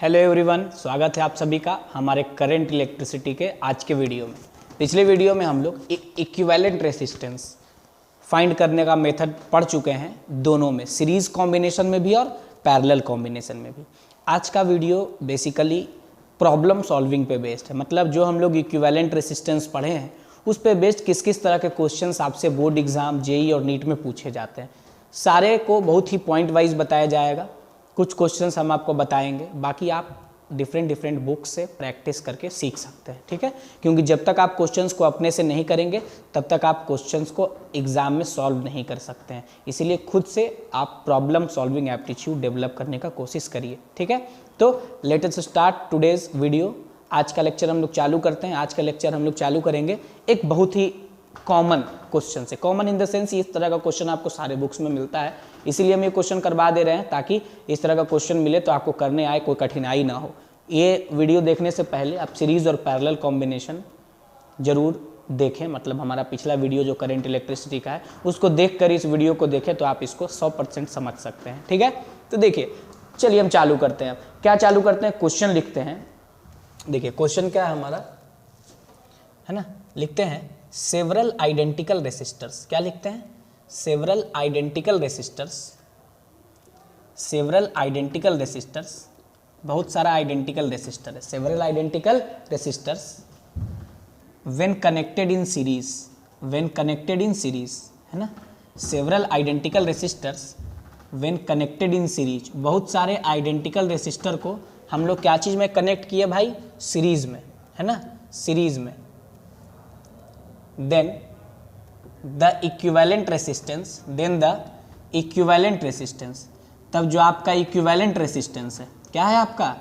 Hello everyone, स्वागत है आप सभी का हमारे करंट इलेक्ट्रिसिटी के आज के वीडियो में। पिछले वीडियो में हम लोग इक्विवेलेंट रेसिस्टेंस फाइंड करने का मेथड पढ़ चुके हैं, दोनों में, सीरीज कॉम्बिनेशन में भी और पैरेलल कॉम्बिनेशन में भी। आज का वीडियो बेसिकली प्रॉब्लम सॉल्विंग पे बेस्ड है, मतलब जो हम लोग इक्विवेलेंट रेसिस्टेंस पढ़े हैं उस पे बेस्ड किस किस तरह के क्वेश्चंस आपसे बोर्ड एग्जाम, जेई और नीट में पूछे जाते हैं, सारे को बहुत ही पॉइंट वाइज बताया जाएगा। कुछ क्वेश्चंस हम आपको बताएंगे, बाकी आप डिफरेंट बुक्स से प्रैक्टिस करके सीख सकते हैं, ठीक है। क्योंकि जब तक आप क्वेश्चंस को अपने से नहीं करेंगे तब तक आप क्वेश्चंस को एग्जाम में सॉल्व नहीं कर सकते हैं। इसीलिए खुद से आप प्रॉब्लम सॉल्विंग एप्टीट्यूड डेवलप करने का कोशिश करिए, ठीक है। तो let us start today's video. आज का लेक्चर हम लोग चालू करते हैं। आज का लेक्चर हम लोग चालू करेंगे एक बहुत ही कॉमन क्वेश्चन से। कॉमन इन द सेंस इस तरह का क्वेश्चन आपको सारे बुक्स में मिलता है, इसीलिए हम ये क्वेश्चन करवा दे रहे हैं ताकि इस तरह का क्वेश्चन मिले तो आपको करने आए, कोई कठिनाई ना हो। ये वीडियो देखने से पहले आप सीरीज और पैरेलल कॉम्बिनेशन जरूर देखें, मतलब हमारा पिछला वीडियो जो करंट इलेक्ट्रिसिटी का है उसको देख कर इस वीडियो को देखें तो आप इसको 100% समझ सकते हैं, ठीक है। तो देखिए, चलिए हम चालू करते हैं। क्या चालू करते हैं, क्वेश्चन लिखते हैं। देखिए क्वेश्चन क्या है हमारा, है ना, लिखते हैं सेवरल आइडेंटिकल रेसिस्टर्स। क्या लिखते हैं, several identical resistors. Several identical resistors, बहुत सारा आइडेंटिकल रेसिस्टर है। Several identical resistors when connected in series, when connected in series, है ना। Several identical resistors when connected in series, बहुत सारे आइडेंटिकल रेसिस्टर को हम लोग क्या चीज़ में कनेक्ट किए भाई, सीरीज में, है ना, सीरीज में। Then the equivalent resistance, then the equivalent resistance, तब जो आपका इक्विवेलेंट रेसिस्टेंस है, क्या है आपका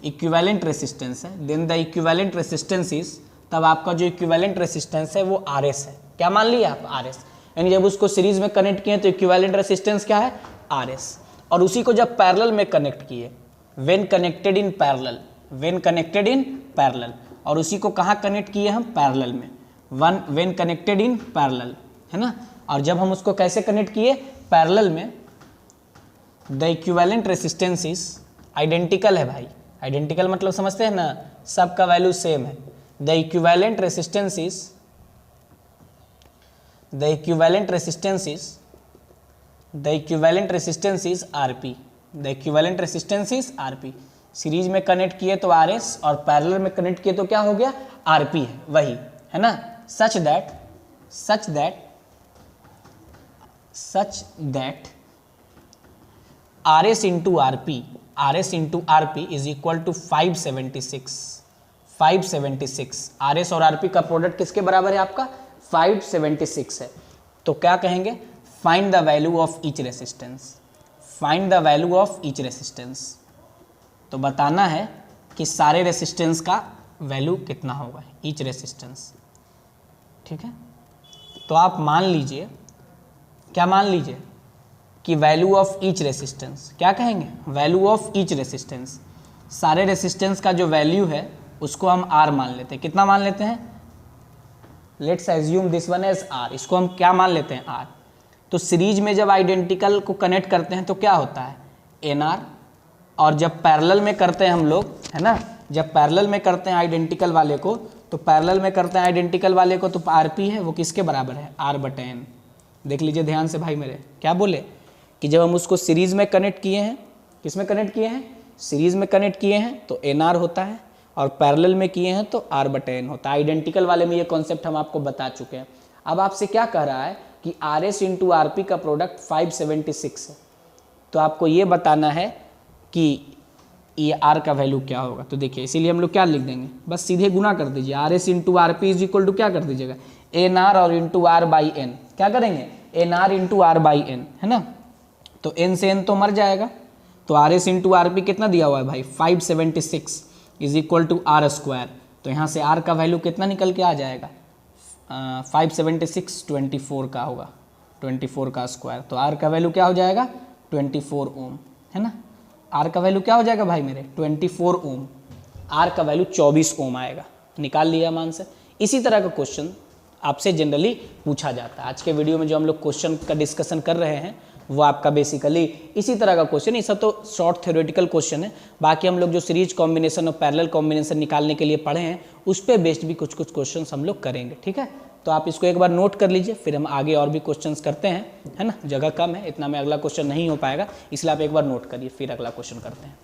इक्विवेलेंट रेसिस्टेंस है। Then the equivalent resistance is, तब आपका जो इक्विवेलेंट रेसिस्टेंस है वो RS है। क्या मान लिया आप, RS। यानी जब उसको सीरीज में कनेक्ट किए तो इक्विवेलेंट रेसिस्टेंस क्या है, RS। और उसी को जब पैरेलल में कनेक्ट किए, when connected in parallel, when connected in parallel, और उसी को कहाँ कनेक्ट किए हम, पैरेलल में, व्हेन कनेक्टेड इन पैरेलल, है ना। और जब हम उसको कैसे कनेक्ट किए, पैरेलल में, the equivalent resistance is, identical है भाई, आइडेंटिकल मतलब समझते हैं ना, सबका वैल्यू सेम है। The equivalent resistance is, the equivalent resistance is, the equivalent resistance is RP, the equivalent resistance is RP। Series में कनेक्ट किए तो RS और पैरेलल में कनेक्ट किए तो क्या हो गया, RP है, वही, है ना। such that RS into RP, RS into RP is equal to 576, 576। RS और RP का प्रोडक्ट किसके बराबर है आपका, 576 है। तो क्या कहेंगे, find the value of each resistance, find the value of each resistance. तो बताना है कि सारे रेसिस्टेंस का वैल्यू कितना होगा, ईच रेसिस्टेंस, ठीक है। तो आप मान लीजिए, क्या मान लीजिए कि वैल्यू ऑफ ईच रेसिस्टेंस, क्या कहेंगे, वैल्यू ऑफ ईच रेसिस्टेंस, सारे रेसिस्टेंस का जो वैल्यू है उसको हम R मान लेते हैं। कितना मान लेते हैं, let's assume this one as R, इसको हम क्या मान लेते हैं, R। तो सीरीज में जब आइडेंटिकल को कनेक्ट करते हैं तो क्या होता है, NR, और जब पैरेलल में करते हैं हम लोग, है ना, जब पैरेलल में करते हैं आइडेंटिकल वाले को, तो पैरेलल में करते हैं आइडेंटिकल वाले को तो RP है वो किसके बराबर है, R/N। देख लीजिए ध्यान से भाई मेरे, क्या बोले कि जब हम उसको सीरीज में कनेक्ट किए हैं, किस में कनेक्ट किए हैं, सीरीज में कनेक्ट किए हैं तो NR होता है, और पैरेलल में किए हैं तो R/N होता है। आइडेंटिकल वाले में ये कॉन्सेप्ट हम आपको बता चुके हैं। अब आपसे क्या कह रहा है कि RS into RP का प्रोडक्ट 576 है, तो आपको ये बताना है कि ये R का वैल्यू क्या होगा। तो देखिए इसीलिए हम लोग क्या लिख देंगे, बस सीधे गुना कर दीजिए, RS into RP is equal to क्या कर दीजिएगा, NR और इंटू R/N। क्या करेंगे, NR इंटू R/N, है ना। तो N से N तो मर जाएगा, तो RS इंटू RP कितना दिया हुआ है भाई, 576 इज इक्वल टू R²। तो यहाँ से R का वैल्यू कितना निकल के आ जाएगा, 576 24 का होगा, 24 का स्क्वायर। तो R का वैल्यू क्या हो जाएगा, 24 ओम, है ना। R का वैल्यू क्या हो जाएगा भाई मेरे, 24 ओम। R का वैल्यू 24 ओम आएगा, निकाल लिया मान से। इसी तरह का क्वेश्चन आपसे जनरली पूछा जाता है। आज के वीडियो में जो हम लोग क्वेश्चन का डिस्कशन कर रहे हैं वो आपका बेसिकली इसी तरह का क्वेश्चन, ये सब तो शॉर्ट थ्योरेटिकल क्वेश्चन है। बाकी हम लोग जो सीरीज कॉम्बिनेशन और पैरेलल कॉम्बिनेशन निकालने के लिए पढ़े हैं उस पर बेस्ड भी कुछ कुछ क्वेश्चन हम लोग करेंगे, ठीक है। तो आप इसको एक बार नोट कर लीजिए, फिर हम आगे और भी क्वेश्चंस करते हैं, है ना। जगह कम है, इतना में अगला क्वेश्चन नहीं हो पाएगा, इसलिए आप एक बार नोट करिए, फिर अगला क्वेश्चन करते हैं।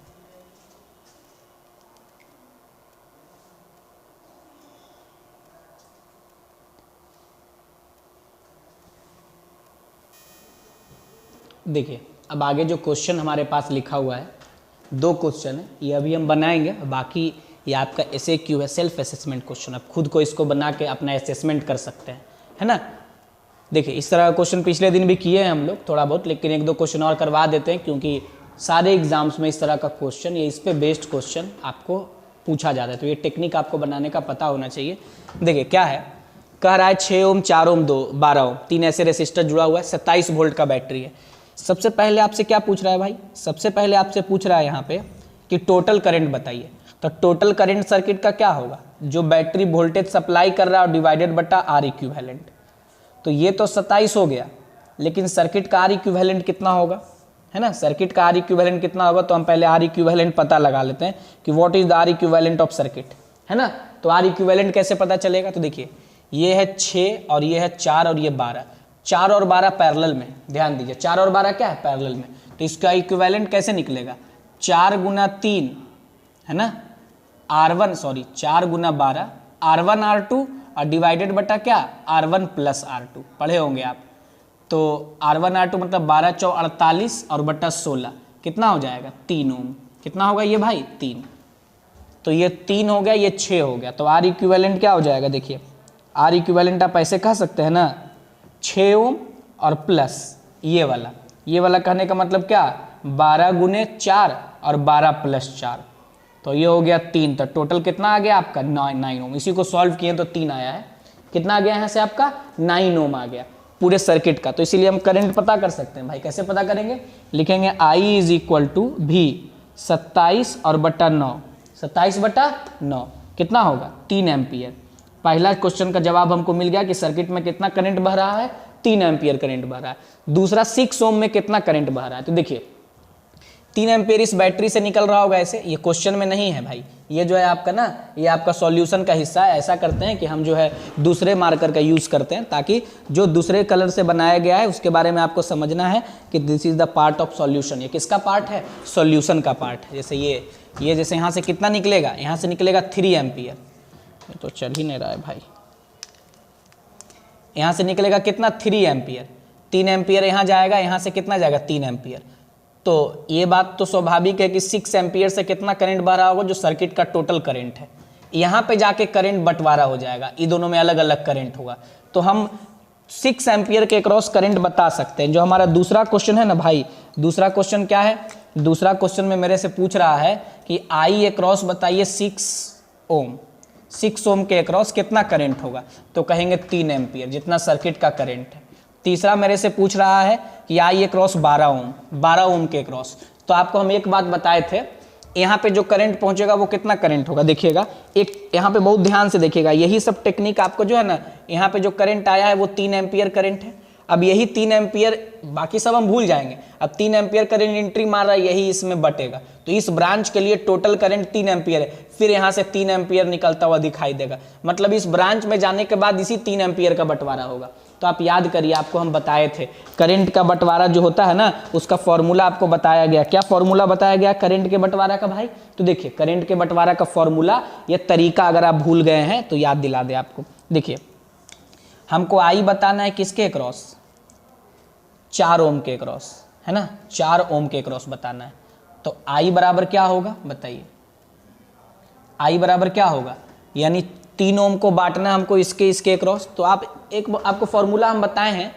देखिए अब आगे जो क्वेश्चन हमारे पास लिखा हुआ है, 2 क्वेश्चन है, ये अभी हम बनाएंगे। बाकी ये आपका SAQ है, सेल्फ असेसमेंट क्वेश्चन, आप खुद को इसको बना के अपना असेसमेंट कर सकते हैं, है ना। देखिए इस तरह का क्वेश्चन पिछले दिन भी किए हैं हम लोग थोड़ा बहुत, लेकिन 1-2 क्वेश्चन और करवा देते हैं, क्योंकि सारे एग्जाम्स में इस तरह का क्वेश्चन, ये इस पर बेस्ड क्वेश्चन आपको पूछा जाता है, तो ये टेक्निक आपको बनाने का पता होना चाहिए। देखिए क्या है, कह रहा है 6 ओम 4 ओम 12 ओम 3 ऐसे रेसिस्टर जुड़ा हुआ है, 27 वोल्ट का बैटरी है। सबसे पहले आपसे क्या पूछ रहा है भाई, सबसे पहले आपसे पूछ रहा है यहाँ पे कि टोटल करंट बताइए। तो टोटल करंट सर्किट का क्या होगा, जो बैटरी वोल्टेज सप्लाई कर रहा है और डिवाइडेड बटा R इक्विवेलेंट। तो ये तो 27 हो गया, लेकिन सर्किट का R इक्विवेलेंट कितना होगा, है ना। सर्किट का R इक्विवेलेंट कितना होगा, तो हम पहले R इक्विवेलेंट पता लगा लेते हैं कि what is the R equivalent of circuit, है ना। तो R इक्विवेलेंट कैसे पता चलेगा, तो देखिए ये है 6 और ये है 4 और ये 12, 4 और 12 पैरेलल में, ध्यान दीजिए 4 और 12 क्या है, पैरेलल में। तो इसका इक्विवेलेंट कैसे निकलेगा, 4 गुना 3, है ना, 4 गुना 12 R1 R2 और डिवाइडेड बटा क्या, R1 प्लस R2, पढ़े होंगे आप। तो R1 R2 मतलब 12 × 4 = 48 और बटा 16 कितना हो जाएगा, 3 ओम। कितना होगा ये भाई, 3। तो ये 3 हो गया, ये 6 हो गया। तो R इक्विवेलेंट क्या हो जाएगा, देखिए R इक्विवेलेंट आप ऐसे कह सकते हैं ना, 6 ओम और प्लस ये वाला कहने का मतलब क्या, 12 गुने 4 और 12 प्लस 4, तो ये हो गया 3। तो टोटल कितना आ गया आपका, 9 ओम। इसी को सॉल्व किए तो 3 आया है, कितना आ गया यहाँ से आपका, 9 ओम आ गया पूरे सर्किट का। तो इसीलिए हम करंट पता कर सकते हैं भाई, कैसे पता करेंगे, लिखेंगे I = V 27 और बटा 9, 27 बटा 9 कितना होगा, 3 एम्पियर। पहला क्वेश्चन का जवाब हमको मिल गया कि सर्किट में कितना करंट बह रहा है, 3 एम्पियर करंट बह रहा है। दूसरा 6 ओम में कितना करंट बह रहा है, तो देखिए 3 एम्पियर इस बैटरी से निकल रहा होगा ऐसे, ये क्वेश्चन में नहीं है भाई, ये जो है आपका ना, ये आपका सॉल्यूशन का हिस्सा है। ऐसा करते हैं कि हम जो है दूसरे मार्कर का यूज़ करते हैं, ताकि जो दूसरे कलर से बनाया गया है उसके बारे में आपको समझना है कि this is the part of solution. ये किसका पार्ट है, सॉल्यूशन का पार्ट है। जैसे ये जैसे यहाँ से कितना निकलेगा, यहाँ से निकलेगा 3 एम्पियर, तो चल ही नहीं रहा है भाई, यहाँ से निकलेगा कितना, 3 एम्पियर, 3 एम्पियर यहाँ जाएगा, यहाँ से कितना जाएगा, 3 एम्पियर। तो ये बात तो स्वाभाविक है कि 6 एम्पियर से कितना करंट बह रहा होगा, जो सर्किट का टोटल करंट है। यहाँ पे जाके करंट बंटवारा हो जाएगा, ये दोनों में अलग अलग करंट होगा। तो हम 6 एम्पियर के क्रॉस करंट बता सकते हैं। जो हमारा दूसरा क्वेश्चन है ना भाई, दूसरा क्वेश्चन क्या है, दूसरा क्वेश्चन में मेरे से पूछ रहा है कि I अक्रॉस बताइए 6 ओम, 6 ओम के अक्रॉस कितना करंट होगा, तो कहेंगे 3 एम्पियर, जितना सर्किट का करंट है। तीसरा मेरे से पूछ रहा है कि I अक्रॉस 12 ओम, 12 ओम के अक्रॉस। तो आपको हम एक बात बताए थे, यहाँ पे जो करंट पहुंचेगा वो कितना करंट होगा, देखिएगा एक यहाँ पे बहुत ध्यान से देखिएगा, यही सब टेक्निक आपको जो है ना, यहाँ पे जो करंट आया है वो 3 एम्पियर करंट है। अब यही 3 एम्पियर, बाकी सब हम भूल जाएंगे, अब 3 एम्पियर करंट एंट्री मार रहा है, यही इसमें बटेगा। तो इस ब्रांच के लिए टोटल करंट 3 एम्पियर है, फिर यहाँ से 3 एम्पियर निकलता हुआ दिखाई देगा, मतलब इस ब्रांच में जाने के बाद इसी 3 एम्पियर का बंटवारा होगा। तो आप याद करिए, आपको हम बताए थे करंट का बंटवारा जो होता है ना, उसका फॉर्मूला आपको बताया गया। क्या फॉर्मूला बताया गया करंट के बंटवारा का भाई, तो देखिए करंट के बंटवारा का फॉर्मूला, ये तरीका अगर आप भूल गए हैं तो याद दिला दे आपको। देखिए हमको I बताना है किसके क्रॉस, 4 ओम के क्रॉस, है ना, 4 ओम के क्रॉस बताना है। तो I बराबर क्या होगा बताइए, I बराबर क्या होगा, यानी 3 ओम को बांटना है हमको इसके क्रॉस। तो आपको फॉर्मूला हम बताए हैं,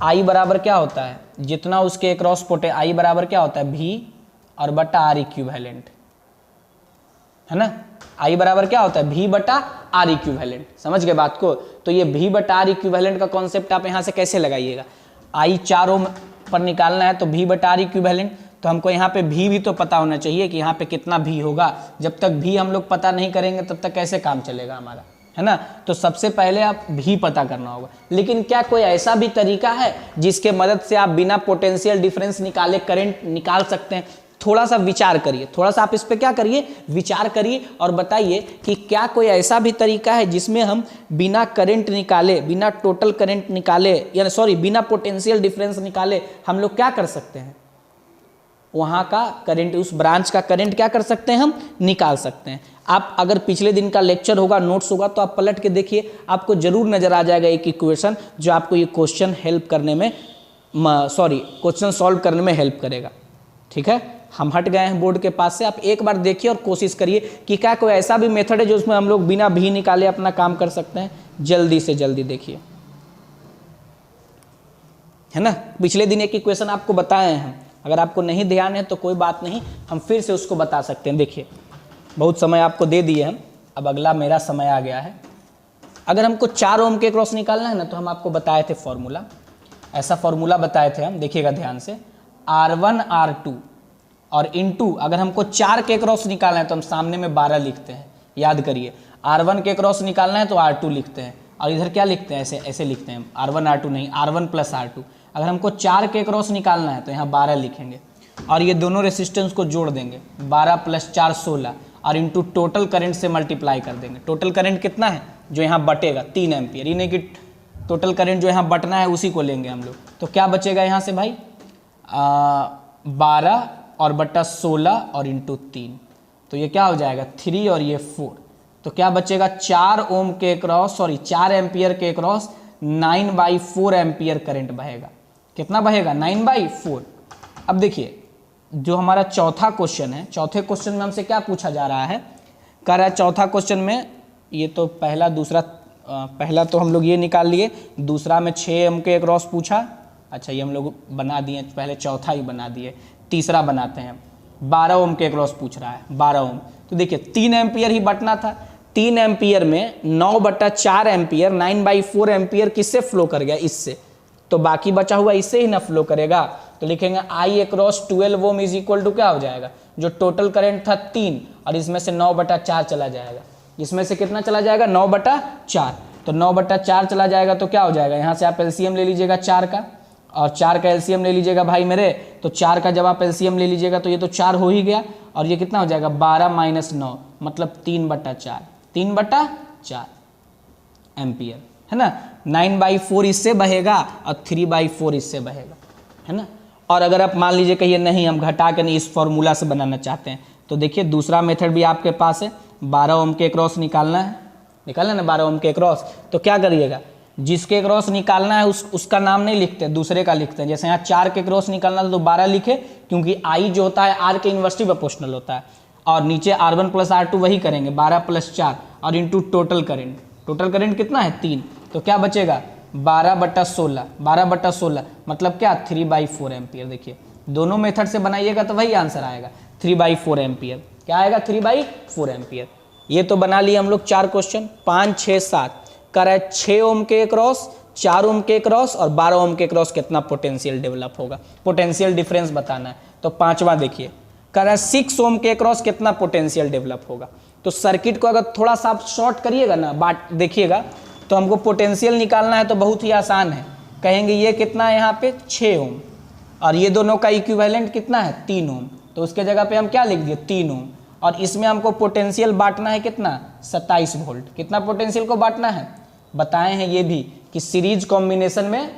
I बराबर क्या होता है, जितना उसके क्रॉस पोटे, I बराबर क्या होता है, V और बटा R इक्विवेलेंट, है ना। I बराबर क्या होता है, V बटा R इक्विवेलेंट, समझ गए बात को। तो ये V बटा R इक्विवेलेंट का कॉन्सेप्ट आप यहाँ से कैसे लगाइएगा, I 4 ओम पर निकालना है तो V बटा R इक्विवेलेंट, तो हमको यहाँ पे V भी तो पता होना चाहिए कि यहाँ पे कितना V होगा। जब तक V हम लोग पता नहीं करेंगे तब तक कैसे काम चलेगा हमारा, है ना। तो सबसे पहले आप भी पता करना होगा। लेकिन क्या कोई ऐसा भी तरीका है जिसके मदद से आप बिना पोटेंशियल डिफरेंस निकाले करंट निकाल सकते हैं? थोड़ा सा विचार करिए, थोड़ा सा आप इस पे क्या करिए, विचार करिए और बताइए कि क्या कोई ऐसा भी तरीका है जिसमें हम बिना करंट निकाले, बिना टोटल करंट निकाले, यानी सॉरी बिना पोटेंशियल डिफरेंस निकाले हम लोग क्या कर सकते हैं, वहाँ का करंट, उस ब्रांच का करंट क्या कर सकते हैं, हम निकाल सकते हैं। आप अगर पिछले दिन का लेक्चर होगा, नोट्स होगा, तो आप पलट के देखिए, आपको जरूर नजर आ जाएगा एक इक्वेशन जो आपको ये क्वेश्चन हेल्प करने में, सॉरी क्वेश्चन सॉल्व करने में हेल्प करेगा। ठीक है, हम हट गए हैं बोर्ड के पास से, आप एक बार देखिए और कोशिश करिए कि क्या कोई ऐसा भी मेथड है जो उसमें हम लोग बिना भी निकाले अपना काम कर सकते हैं। जल्दी से जल्दी देखिए, है ना। पिछले दिन एक इक्वेशन आपको बताए हैं, अगर आपको नहीं ध्यान है तो कोई बात नहीं, हम फिर से उसको बता सकते हैं। देखिए, बहुत समय आपको दे दिए हम, अब अगला मेरा समय आ गया है। अगर हमको 4 ओम के क्रॉस निकालना है ना, तो हम आपको बताए थे फॉर्मूला, ऐसा फॉर्मूला बताए थे हम, देखिएगा ध्यान से, R1 R2 और इनटू, अगर हमको 4 के क्रॉस निकालना है तो हम सामने में 12 लिखते हैं। याद करिए, R1 के क्रॉस निकालना है तो R2 लिखते हैं, और इधर क्या लिखते हैं, ऐसे ऐसे लिखते हैं, R1 R2 नहीं, R1 प्लस R2। अगर हमको 4 के क्रॉस निकालना है तो यहाँ 12 लिखेंगे, और ये दोनों रेसिस्टेंस को जोड़ देंगे, 12 प्लस 4 16, और इनटू टोटल करंट से मल्टीप्लाई कर देंगे। टोटल करंट कितना है जो यहाँ बटेगा, 3 एम्पियर, ये नहीं कि टोटल करंट जो यहाँ बटना है उसी को लेंगे हम लोग। तो क्या बचेगा यहाँ से भाई, 12 और बट्टा 16 और इंटू 3, तो ये क्या हो जाएगा 3 और ये 4। तो क्या बचेगा, 4 ओम के क्रॉस, सॉरी 4 एम्पियर के क्रॉस 9/4 एम्पियर करंट बहेगा। कितना बहेगा, 9/4। अब देखिए, जो हमारा चौथा क्वेश्चन है, चौथे क्वेश्चन में हमसे क्या पूछा जा रहा है, कह रहा है चौथा क्वेश्चन में, ये तो पहला दूसरा, पहला तो हम लोग ये निकाल लिए, दूसरा में 6 ओम के क्रॉस पूछा, अच्छा ये हम लोग बना दिए, पहले चौथा ही बना दिए, तीसरा बनाते हैं। 12 ओम के क्रॉस पूछ रहा है, 12 ओम। तो देखिए 3 एम्पियर ही बटना था, 3 एम्पियर में 9/4 एम्पियर, 9/4 एम्पियर किससे फ्लो कर गया, इससे, तो बाकी बचा हुआ इससे ही ना फ्लो करेगा। तो लिखेंगे I across 12 ohm is equal to क्या हो जाएगा, जो टोटल करंट था 3, और इसमें से 9/4 चला जाएगा, इसमें से कितना चला जाएगा, 9/4। तो 9/4 चला जाएगा तो क्या हो जाएगा, यहाँ से आप एलसीएम ले लीजिएगा 4 का, और 4 का एलसीएम ले लीजिएगा भाई मेरे, तो 4 का जब आप एलसीएम ले लीजिएगा तो ये तो 4 हो ही गया, और ये कितना हो जाएगा 12 माइनस 9, मतलब 3/4, 3/4 एम्पियर, है ना। 9/4 इससे बहेगा और 3/4 इससे बहेगा, है ना। और अगर आप मान लीजिए कहिए नहीं हम घटा के नहीं इस फॉर्मूला से बनाना चाहते हैं, तो देखिए दूसरा मेथड भी आपके पास है, 12 ओम के क्रॉस निकालना है, निकालना है ना 12 ओम के क्रॉस। तो क्या करिएगा, जिसके क्रॉस निकालना है उसका नाम नहीं लिखते, दूसरे का लिखते हैं। जैसे यहाँ 4 के क्रॉस निकालना तो 12 लिखे, क्योंकि I जो होता है R के इन्वर्सली प्रोपोर्शनल होता है, और नीचे R1 प्लस R2 वही करेंगे, 12 प्लस 4 और into total current, total current कितना है 3, तो क्या बचेगा 12/16, 12/16 मतलब क्या 3/4 एम्पियर। देखिए दोनों मेथड से बनाइएगा तो वही आंसर आएगा, 3/4 एम्पियर। क्या आएगा, 3/4 एम्पियर। ये तो बना लिए हम लोग 4 क्वेश्चन, 5 6 7 कर है 6 ओम के क्रॉस, 4 ओम के क्रॉस और 12 ओम के क्रॉस कितना पोटेंशियल डेवलप होगा, पोटेंशियल डिफरेंस बताना है। तो 5वां देखिए, कर है 6 ओम के क्रॉस कितना पोटेंशियल डेवलप होगा। तो सर्किट को अगर थोड़ा सा आप शॉर्ट करिएगा ना, बाट देखिएगा, तो हमको पोटेंशियल निकालना है तो बहुत ही आसान है। कहेंगे ये कितना है यहाँ पे 6 ओम, और ये दोनों का इक्विवेलेंट कितना है 3 ओम, तो उसके जगह पे हम क्या लिख दिए 3 ओम, और इसमें हमको पोटेंशियल बांटना है कितना 27 वोल्ट। कितना पोटेंशियल को बांटना है, बताए हैं ये भी कि सीरीज कॉम्बिनेशन में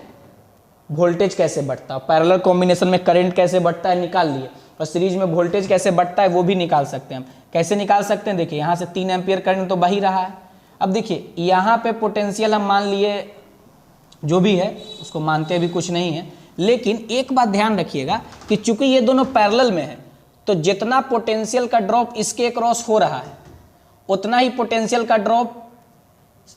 वोल्टेज कैसे बढ़ता है, पैरेलल कॉम्बिनेशन में करंट कैसे बढ़ता है निकाल लिए, और सीरीज में वोल्टेज कैसे बढ़ता है वो भी निकाल सकते हैं हम। कैसे निकाल सकते हैं, देखिए यहाँ से 3 एम्पियर करंट तो बही रहा है। अब देखिए यहाँ पे पोटेंशियल हम मान लिए, जो भी है उसको मानते भी कुछ नहीं है, लेकिन एक बात ध्यान रखिएगा कि चूंकि ये दोनों पैरेलल में है, तो जितना पोटेंशियल का ड्रॉप इसके क्रॉस हो रहा है उतना ही पोटेंशियल का ड्रॉप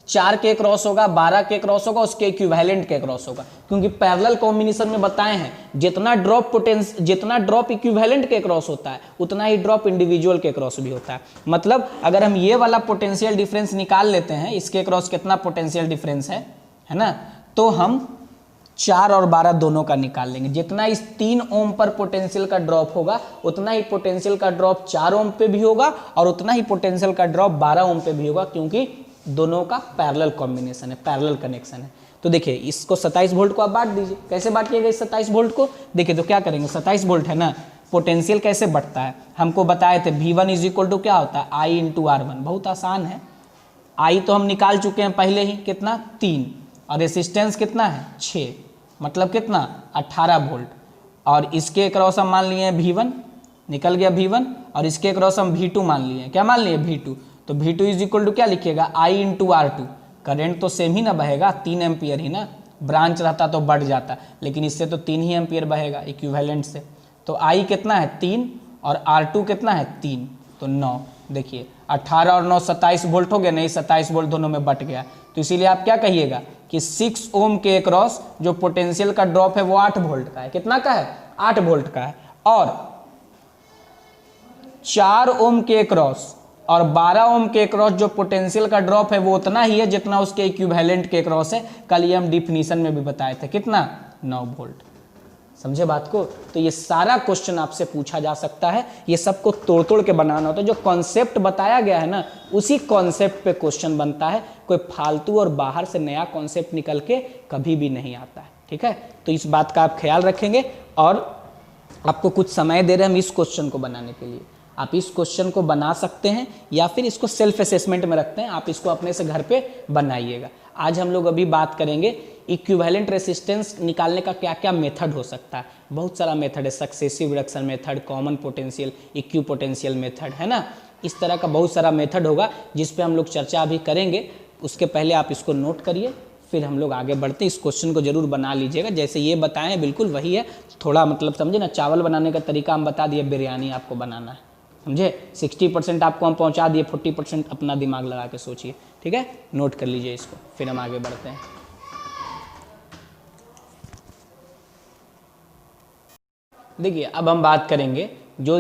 4 के क्रॉस होगा, 12 के क्रॉस होगा, उसके इक्विवेलेंट के क्रॉस होगा। क्योंकि पैरेलल कॉम्बिनेशन में बताए हैं जितना ड्रॉप इक्विवेलेंट के क्रॉस होता है उतना ही ड्रॉप इंडिविजुअल के क्रॉस भी होता है। मतलब अगर हम ये वाला पोटेंशियल डिफरेंस निकाल लेते हैं, इसके क्रॉस कितना पोटेंशियल डिफरेंस है ना, तो हम 4 और 12 दोनों का निकाल लेंगे। जितना इस 3 ओम पर पोटेंशियल का ड्रॉप होगा उतना ही पोटेंशियल का ड्रॉप 4 ओम पे भी होगा, और उतना ही पोटेंशियल का ड्रॉप 12 ओम पे भी होगा, क्योंकि दोनों का पैरेलल कॉम्बिनेशन है, पैरेलल कनेक्शन है। तो देखिए इसको 27 वोल्ट को आप बांट दीजिए। कैसे बांटिएगा इस 27 वोल्ट को? देखिए तो क्या करेंगे, 27 वोल्ट है ना, पोटेंशियल कैसे बढ़ता है हमको बताए थे, V1 इज इक्वल टू क्या होता है, I इंटू R1। बहुत आसान है, I तो हम निकाल चुके हैं पहले ही, कितना 3, और रेसिस्टेंस कितना है 6, मतलब कितना 18 वोल्ट। और इसके अक्रॉस हम मान लिए हैं V1, निकल गया V1, और इसके अक्रॉस हम V2 मान लिए हैं, क्या मान लिए V2। तो V2 इज इक्वल टू क्या लिखिएगा, I इंटू R2। करंट तो सेम ही ना बहेगा, 3 एम्पियर ही ना, ब्रांच रहता तो बढ़ जाता, लेकिन इससे तो 3 ही एम्पियर बहेगा इक्विवेलेंट से। तो I कितना है 3 और R2 कितना है 3, तो 9। देखिए 18 और 9 27 वोल्ट हो गया, नहीं 27 वोल्ट दोनों में बट गया। तो इसीलिए आप क्या कहिएगा कि 6 ओम के अक्रॉस जो पोटेंशियल का ड्रॉप है वो 8 वोल्ट का है। कितना का है, 8 वोल्ट का है। और 4 ओम के अक्रॉस और 12 ओम के अक्रॉस जो पोटेंशियल का ड्रॉप है वो उतना ही है जितना उसके इक्विवेलेंट के अक्रॉस है। कल ये हम डिफिनीशन में भी बताए थे, कितना 9 वोल्ट। समझे बात को? तो ये सारा क्वेश्चन आपसे पूछा जा सकता है, ये सबको तोड़ तोड़ के बनाना होता है। जो कॉन्सेप्ट बताया गया है ना, उसी कॉन्सेप्ट पे क्वेश्चन बनता है, कोई फालतू और बाहर से नया कॉन्सेप्ट निकल के कभी भी नहीं आता है। ठीक है, तो इस बात का आप ख्याल रखेंगे। और आपको कुछ समय दे रहे हैं हम इस क्वेश्चन को बनाने के लिए। आप इस क्वेश्चन को बना सकते हैं या फिर इसको सेल्फ असेसमेंट में रखते हैं, आप इसको अपने से घर पे बनाइएगा। आज हम लोग अभी बात करेंगे इक्विवेलेंट रेसिस्टेंस निकालने का क्या क्या मेथड हो सकता है। बहुत सारा मेथड है, successive reduction method, common potential, equipotential method, है ना। इस तरह का बहुत सारा मेथड होगा जिस पे हम लोग चर्चा अभी करेंगे। उसके पहले आप इसको नोट करिए, फिर हम लोग आगे बढ़ते हैं। इस क्वेश्चन को जरूर बना लीजिएगा, जैसे ये बताएं हैं बिल्कुल वही है। थोड़ा मतलब समझे ना, चावल बनाने का तरीका हम बता दिए, बिरयानी आपको बनाना है, समझे। 60% आपको हम पहुंचा दिए, 40% अपना दिमाग लगा के सोचिए। ठीक है, नोट कर लीजिए इसको, फिर हम आगे बढ़ते हैं। देखिए अब हम बात करेंगे जो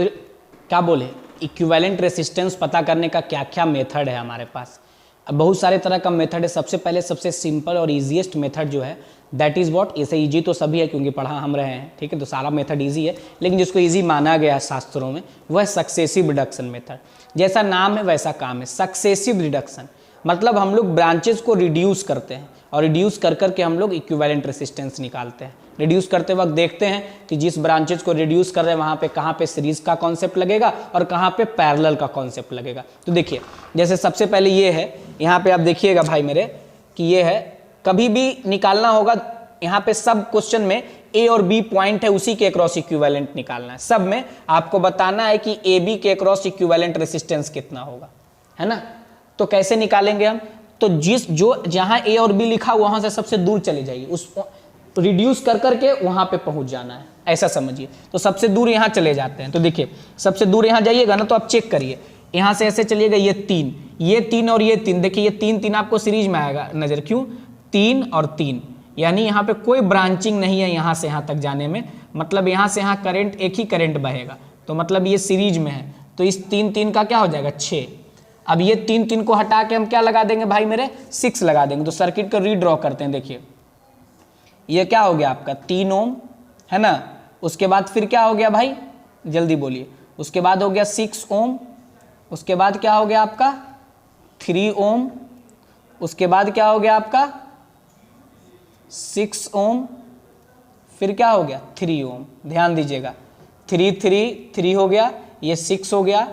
क्या बोले, इक्विवेलेंट रेसिस्टेंस पता करने का क्या क्या मेथड है हमारे पास। अब बहुत सारे तरह का मेथड है। सबसे पहले सबसे सिंपल और ईजीएस्ट मेथड जो है दैट इज़ व्हाट, इसे ईजी तो सभी है क्योंकि पढ़ा हम रहे हैं, ठीक है, तो सारा मेथड ईजी है, लेकिन जिसको ईजी माना गया है शास्त्रों में वह सक्सेसिव रिडक्शन मेथड। जैसा नाम है वैसा काम है, सक्सेसिव रिडक्शन मतलब हम लोग ब्रांचेस को रिड्यूस करते हैं और रिड्यूस कर करके हम लोग इक्विवेलेंट रेसिस्टेंस निकालते हैं। रिड्यूस करते वक्त देखते हैं कि जिस ब्रांचेज को रिड्यूस कर रहे हैं वहाँ पे कहाँ पे सीरीज का कॉन्सेप्ट लगेगा और कहाँ पे पैरेलल का कॉन्सेप्ट लगेगा। तो देखिए जैसे सबसे पहले ये है, यहाँ पे आप देखिएगा भाई मेरे कि ये है, कभी भी निकालना होगा यहाँ पे सब क्वेश्चन में ए और बी पॉइंट है, उसी के अक्रॉस इक्विवेलेंट निकालना है। सब में आपको बताना है कि ए बी के अक्रॉस इक्विवेलेंट रेसिस्टेंस कितना होगा, है ना। तो कैसे निकालेंगे हम, तो जो जहां ए और बी लिखा हुआ वहां से सबसे दूर चले जाइए, उस रिड्यूस कर करके वहां पे पहुंच जाना है, ऐसा समझिए। तो सबसे दूर यहां चले जाते हैं। तो देखिए सबसे दूर यहां जाइएगा ना, तो आप चेक करिए, यहां से ऐसे चलिएगा, ये 3 और ये 3, देखिए ये 3 आपको सीरीज में आएगा नजर, क्यों 3 और 3, यानी यहाँ पे कोई ब्रांचिंग नहीं है यहाँ से यहाँ तक जाने में, मतलब यहाँ से यहाँ करंट एक ही करंट बहेगा, तो मतलब ये सीरीज में है। तो इस 3 का क्या हो जाएगा 6। अब ये 3 को हटा के हम क्या लगा देंगे भाई मेरे, 6 लगा देंगे। तो सर्किट को रीड्रॉ करते हैं। देखिए ये क्या हो गया आपका 3 ओम, है ना। उसके बाद फिर क्या हो गया भाई, जल्दी बोलिए। उसके बाद हो गया 6 ओम, उसके बाद क्या हो गया आपका 3 ओम, उसके बाद क्या हो गया आपका 6 ओम, फिर क्या हो गया 3 ओम। ध्यान दीजिएगा, 3 हो गया, ये 6 हो गया,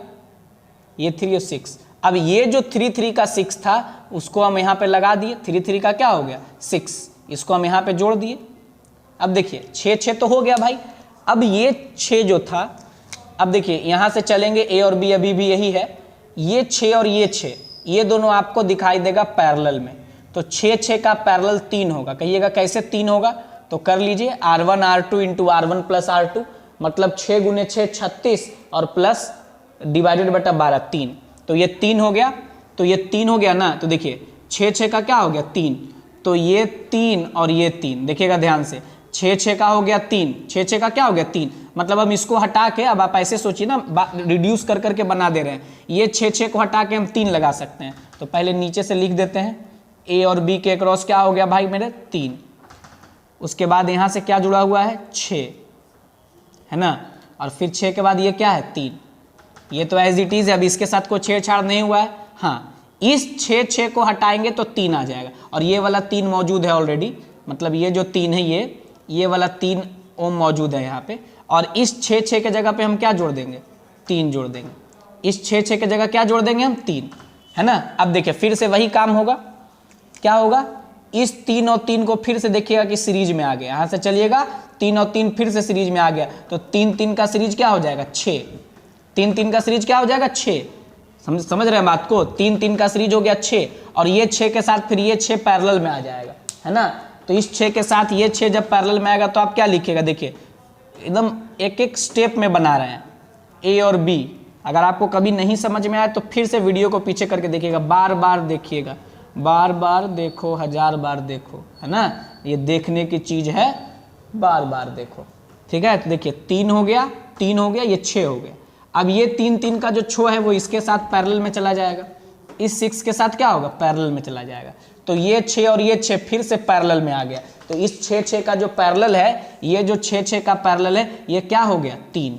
ये 3 और 6। अब ये जो 3 का 6 था उसको हम यहाँ पे लगा दिए, 3 का क्या हो गया 6, इसको हम यहाँ पे जोड़ दिए। अब देखिए 6 तो हो गया भाई। अब ये 6 जो था, अब देखिए यहाँ से चलेंगे, ए और बी अभी भी यही है, ये 6 और ये 6, ये दोनों आपको दिखाई देगा पैरेलल में। तो 6 का पैरेलल 3 होगा। कहिएगा कैसे 3 होगा, तो कर लीजिए R1 R2 into R1 plus R2, मतलब 6 गुने 6 36 और प्लस डिवाइडेड बटा 12 3। तो ये 3 हो गया, तो ये 3 हो गया ना। तो देखिए 6 का क्या हो गया 3, तो ये 3 और ये 3, देखिएगा ध्यान से, 6 का हो गया 3, 6 का क्या हो गया 3, मतलब हम इसको हटा के, अब आप ऐसे सोचिए ना, रिड्यूस कर करके बना दे रहे हैं, ये 6 को हटा के हम 3 लगा सकते हैं। तो पहले नीचे से लिख देते हैं, ए और बी के अक्रॉस क्या हो गया भाई मेरे 3, उसके बाद यहाँ से क्या जुड़ा हुआ है 6, है ना, और फिर 6 के बाद ये क्या है 3, ये तो एज इट इज है, अब इसके साथ कोई छेड़छाड़ नहीं हुआ है। हाँ, इस 6 को हटाएंगे तो 3 आ जाएगा, और ये वाला 3 मौजूद है ऑलरेडी, मतलब ये जो 3 है ये वाला 3 ओम मौजूद है यहाँ पे, और इस 6 के जगह पे हम क्या जोड़ देंगे, 3 जोड़ देंगे। इस 6 के जगह क्या जोड़ देंगे हम, 3, है ना। अब देखिए फिर से वही काम होगा, क्या होगा, इस 3 और 3 को फिर से देखिएगा कि सीरीज में आ गया, यहाँ से चलिएगा 3 और 3 फिर से सीरीज में आ गया, तो 3 का सीरीज क्या हो जाएगा, 6, 3 का सीरीज क्या हो जाएगा, 6। समझ रहे हैं बात को, 3 का सीरीज हो गया 6, और ये 6 के साथ फिर ये 6 पैरेलल में आ जाएगा, है ना। तो इस 6 के साथ ये 6 जब पैरेलल में आएगा तो आप क्या लिखिएगा, देखिए एकदम एक एक स्टेप में बना रहे हैं, ए और बी। अगर आपको कभी नहीं समझ में आए तो फिर से वीडियो को पीछे करके देखिएगा, बार बार देखिएगा, बार बार देखो, 1000 बार देखो, है ना। ये देखने की चीज़ है, बार बार देखो, ठीक है। तो देखिए 3 हो गया, 3 हो गया, ये 6 हो गया। अब ये 3 का जो छो है वो इसके साथ पैरेलल में चला जाएगा, इस 6 के साथ क्या होगा, पैरेलल में चला जाएगा। तो ये 6 और ये 6 फिर से पैरेलल में आ गया, तो इस 6 का जो पैरेलल है, ये जो 6 का पैरेलल है, ये क्या हो गया, 3,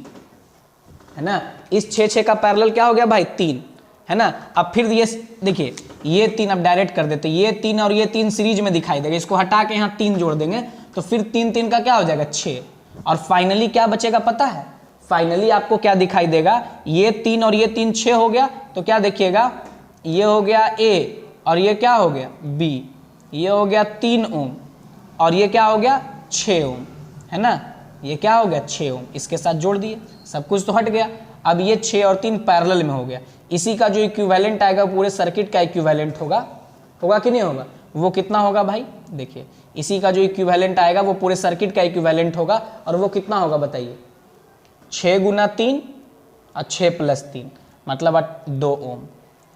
है ना। इस 6 का पैरेलल क्या हो गया भाई, 3, है ना। अब फिर ये देखिए, ये 3 अब डायरेक्ट कर देते, ये 3 और ये 3 सीरीज में दिखाई देगा, इसको हटा के यहाँ 3 जोड़ देंगे, तो फिर 3 का क्या हो जाएगा, 6, और फाइनली क्या बचेगा पता है, फाइनली आपको क्या दिखाई देगा, ये 3 और ये 3 6 हो गया, तो क्या देखिएगा, ये हो गया ए, और ये क्या हो गया, बी, ये हो गया 3 ओम, और ये क्या हो गया, 6 ओम, है ना। ये क्या हो गया, 6 ओम, इसके साथ जोड़ दिए, सब कुछ तो हट गया। अब ये 6 और 3 पैरेलल में हो गया, इसी का जो इक्विवेलेंट आएगा पूरे सर्किट का इक्विवेलेंट होगा, होगा कि नहीं होगा, वो कितना होगा भाई, देखिए इसी का जो इक्विवेलेंट आएगा वो पूरे सर्किट का इक्विवेलेंट होगा, और वो कितना होगा बताइए, 6 गुना 3 और 6 प्लस 3 मतलब 2 ओम,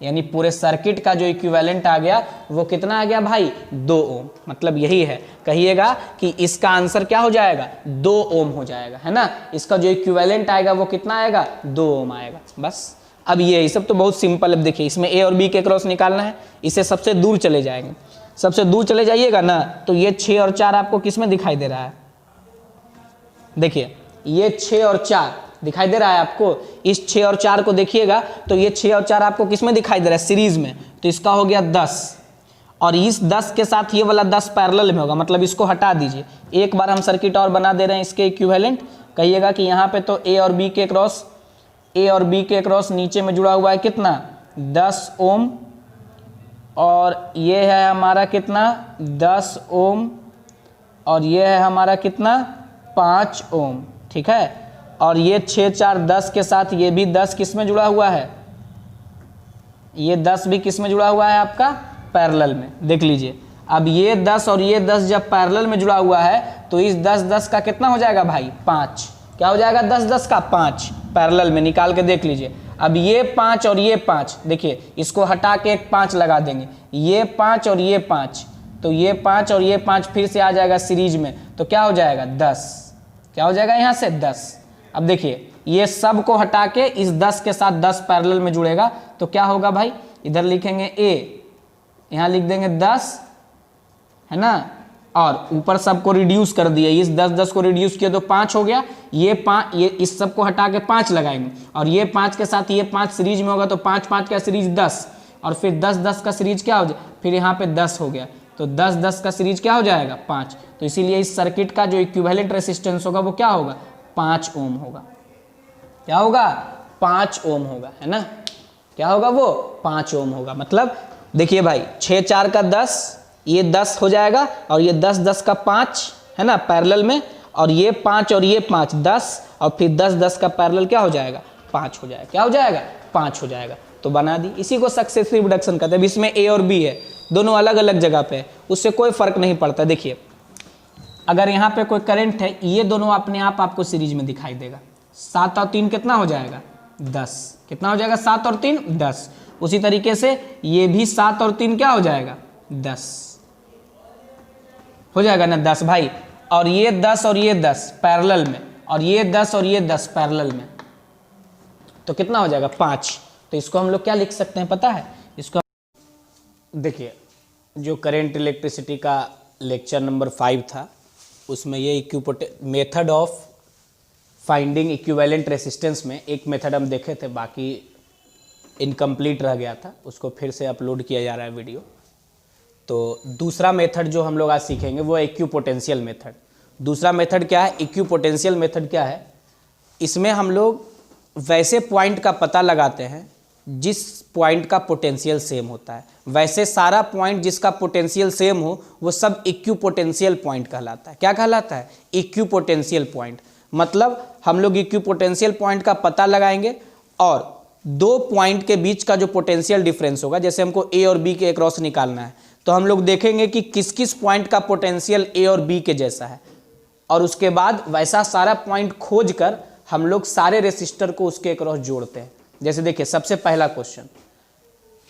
यानी पूरे सर्किट का जो इक्विवेलेंट आ गया वो कितना आ गया भाई, 2 ओम। मतलब यही है, कहिएगा कि इसका आंसर क्या हो जाएगा, 2 ओम हो जाएगा, है ना। इसका जो इक्विवेलेंट आएगा वो कितना आएगा, 2 ओम आएगा, बस। अब ये सब तो बहुत सिंपल। अब देखिए इसमें ए और बी के क्रॉस निकालना है, इसे सबसे दूर चले जाएंगे, सबसे दूर चले जाइएगा ना, तो ये 6 और 4 आपको किस में दिखाई दे रहा है, देखिए ये 6 और 4 दिखाई दे रहा है आपको, इस 6 और 4 को देखिएगा तो ये 6 और 4 आपको किस में दिखाई दे रहा है, सीरीज में, तो इसका हो गया 10, और इस 10 के साथ ये वाला 10 पैरेलल में होगा, मतलब इसको हटा दीजिए। एक बार हम सर्किट और बना दे रहे हैं इसके इक्विवेलेंट, कहिएगा कि यहाँ पे तो ए और बी के क्रॉस नीचे में जुड़ा हुआ है कितना, 10 ओम, और ये है हमारा कितना, 10 ओम, और ये है हमारा कितना, 5 ओम, ठीक है। और ये 6 4 10 के साथ ये भी 10 किस में जुड़ा हुआ है, ये 10 भी किस में जुड़ा हुआ है आपका, पैरेलल में, देख लीजिए। अब ये 10 और ये 10 जब पैरेलल में जुड़ा हुआ है तो इस 10 का कितना हो जाएगा भाई, 5, क्या हो जाएगा, 10 का 5, पैरेलल में निकाल के देख लीजिए। अब ये 5 और ये 5, देखिए इसको हटा के एक 5 लगा देंगे, ये 5 और ये 5, तो ये 5 और ये 5 फिर से आ जाएगा सीरीज में, तो क्या हो जाएगा, 10, क्या हो जाएगा यहाँ से, 10। अब देखिए ये सब को हटा के इस 10 के साथ 10 पैरेलल में जुड़ेगा, तो क्या होगा भाई, इधर लिखेंगे ए, यहाँ लिख देंगे 10, है ना, और ऊपर सबको रिड्यूस कर दिए, इस 10 को रिड्यूस किया तो 5 हो गया, ये 5, ये इस सब को हटा के 5 लगाएंगे, और ये 5 के साथ ये 5 सीरीज में होगा, तो 5 5 का सीरीज 10, और फिर 10 का सीरीज क्या हो जाए, फिर यहाँ पे 10 हो गया, तो 10 का सीरीज क्या हो जाएगा, 5। तो इसीलिए इस सर्किट का जो इक्विवेलेंट रेसिस्टेंस होगा वो क्या होगा, 5 ओम होगा, क्या होगा, 5 ओम होगा, है ना, क्या होगा वो, 5 ओम होगा। मतलब देखिए भाई 6 4 का 10, ये 10 हो जाएगा, और ये 10 का 5, है ना, पैरेलल में, और ये 5 और ये 5 10, और फिर 10 का पैरेलल क्या हो जाएगा, 5 हो जाएगा, क्या हो जाएगा, 5 हो जाएगा। तो बना दी, इसी को सक्सेसिव रिडक्शन कहते हैं। इसमें ए और बी है, दोनों अलग अलग जगह पे, उससे कोई फर्क नहीं पड़ता। देखिए अगर यहाँ पे कोई करंट है, ये दोनों अपने आप आपको सीरीज में दिखाई देगा, 7 और 3 कितना हो जाएगा, 10, कितना हो जाएगा, 7 और 3 10। उसी तरीके से ये भी 7 और 3 क्या हो जाएगा, 10 हो जाएगा ना, 10 भाई। और ये 10 और ये 10 पैरेलल में, और ये 10 और ये 10 पैरेलल में, तो कितना हो जाएगा, 5। तो इसको हम लोग क्या लिख सकते हैं पता है, इसको देखिए जो करंट इलेक्ट्रिसिटी का लेक्चर नंबर 5 था उसमें ये method of finding equivalent resistance में एक मेथड हम देखे थे, बाकी इनकम्प्लीट रह गया था, उसको फिर से अपलोड किया जा रहा है वीडियो। तो दूसरा मेथड जो हम लोग आज सीखेंगे वो है इक्विपोटेंशियल मेथड। दूसरा मेथड क्या है? इक्विपोटेंशियल मेथड क्या है? इसमें हम लोग वैसे पॉइंट का पता लगाते हैं जिस पॉइंट का पोटेंशियल सेम होता है। वैसे सारा पॉइंट जिसका पोटेंशियल सेम हो वो सब इक्विपोटेंशियल पॉइंट कहलाता है। क्या कहलाता है? Equipotential point. मतलब हम लोग इक्विपोटेंशियल पॉइंट का पता लगाएंगे और दो पॉइंट के बीच का जो पोटेंशियल डिफरेंस होगा, जैसे हमको ए और बी के अक्रॉस निकालना है, तो हम लोग देखेंगे कि किस किस पॉइंट का पोटेंशियल ए और बी के जैसा है, और उसके बाद वैसा सारा पॉइंट खोज कर हम लोग सारे रेसिस्टर को उसके अक्रॉस जोड़ते हैं। जैसे देखिए, सबसे पहला क्वेश्चन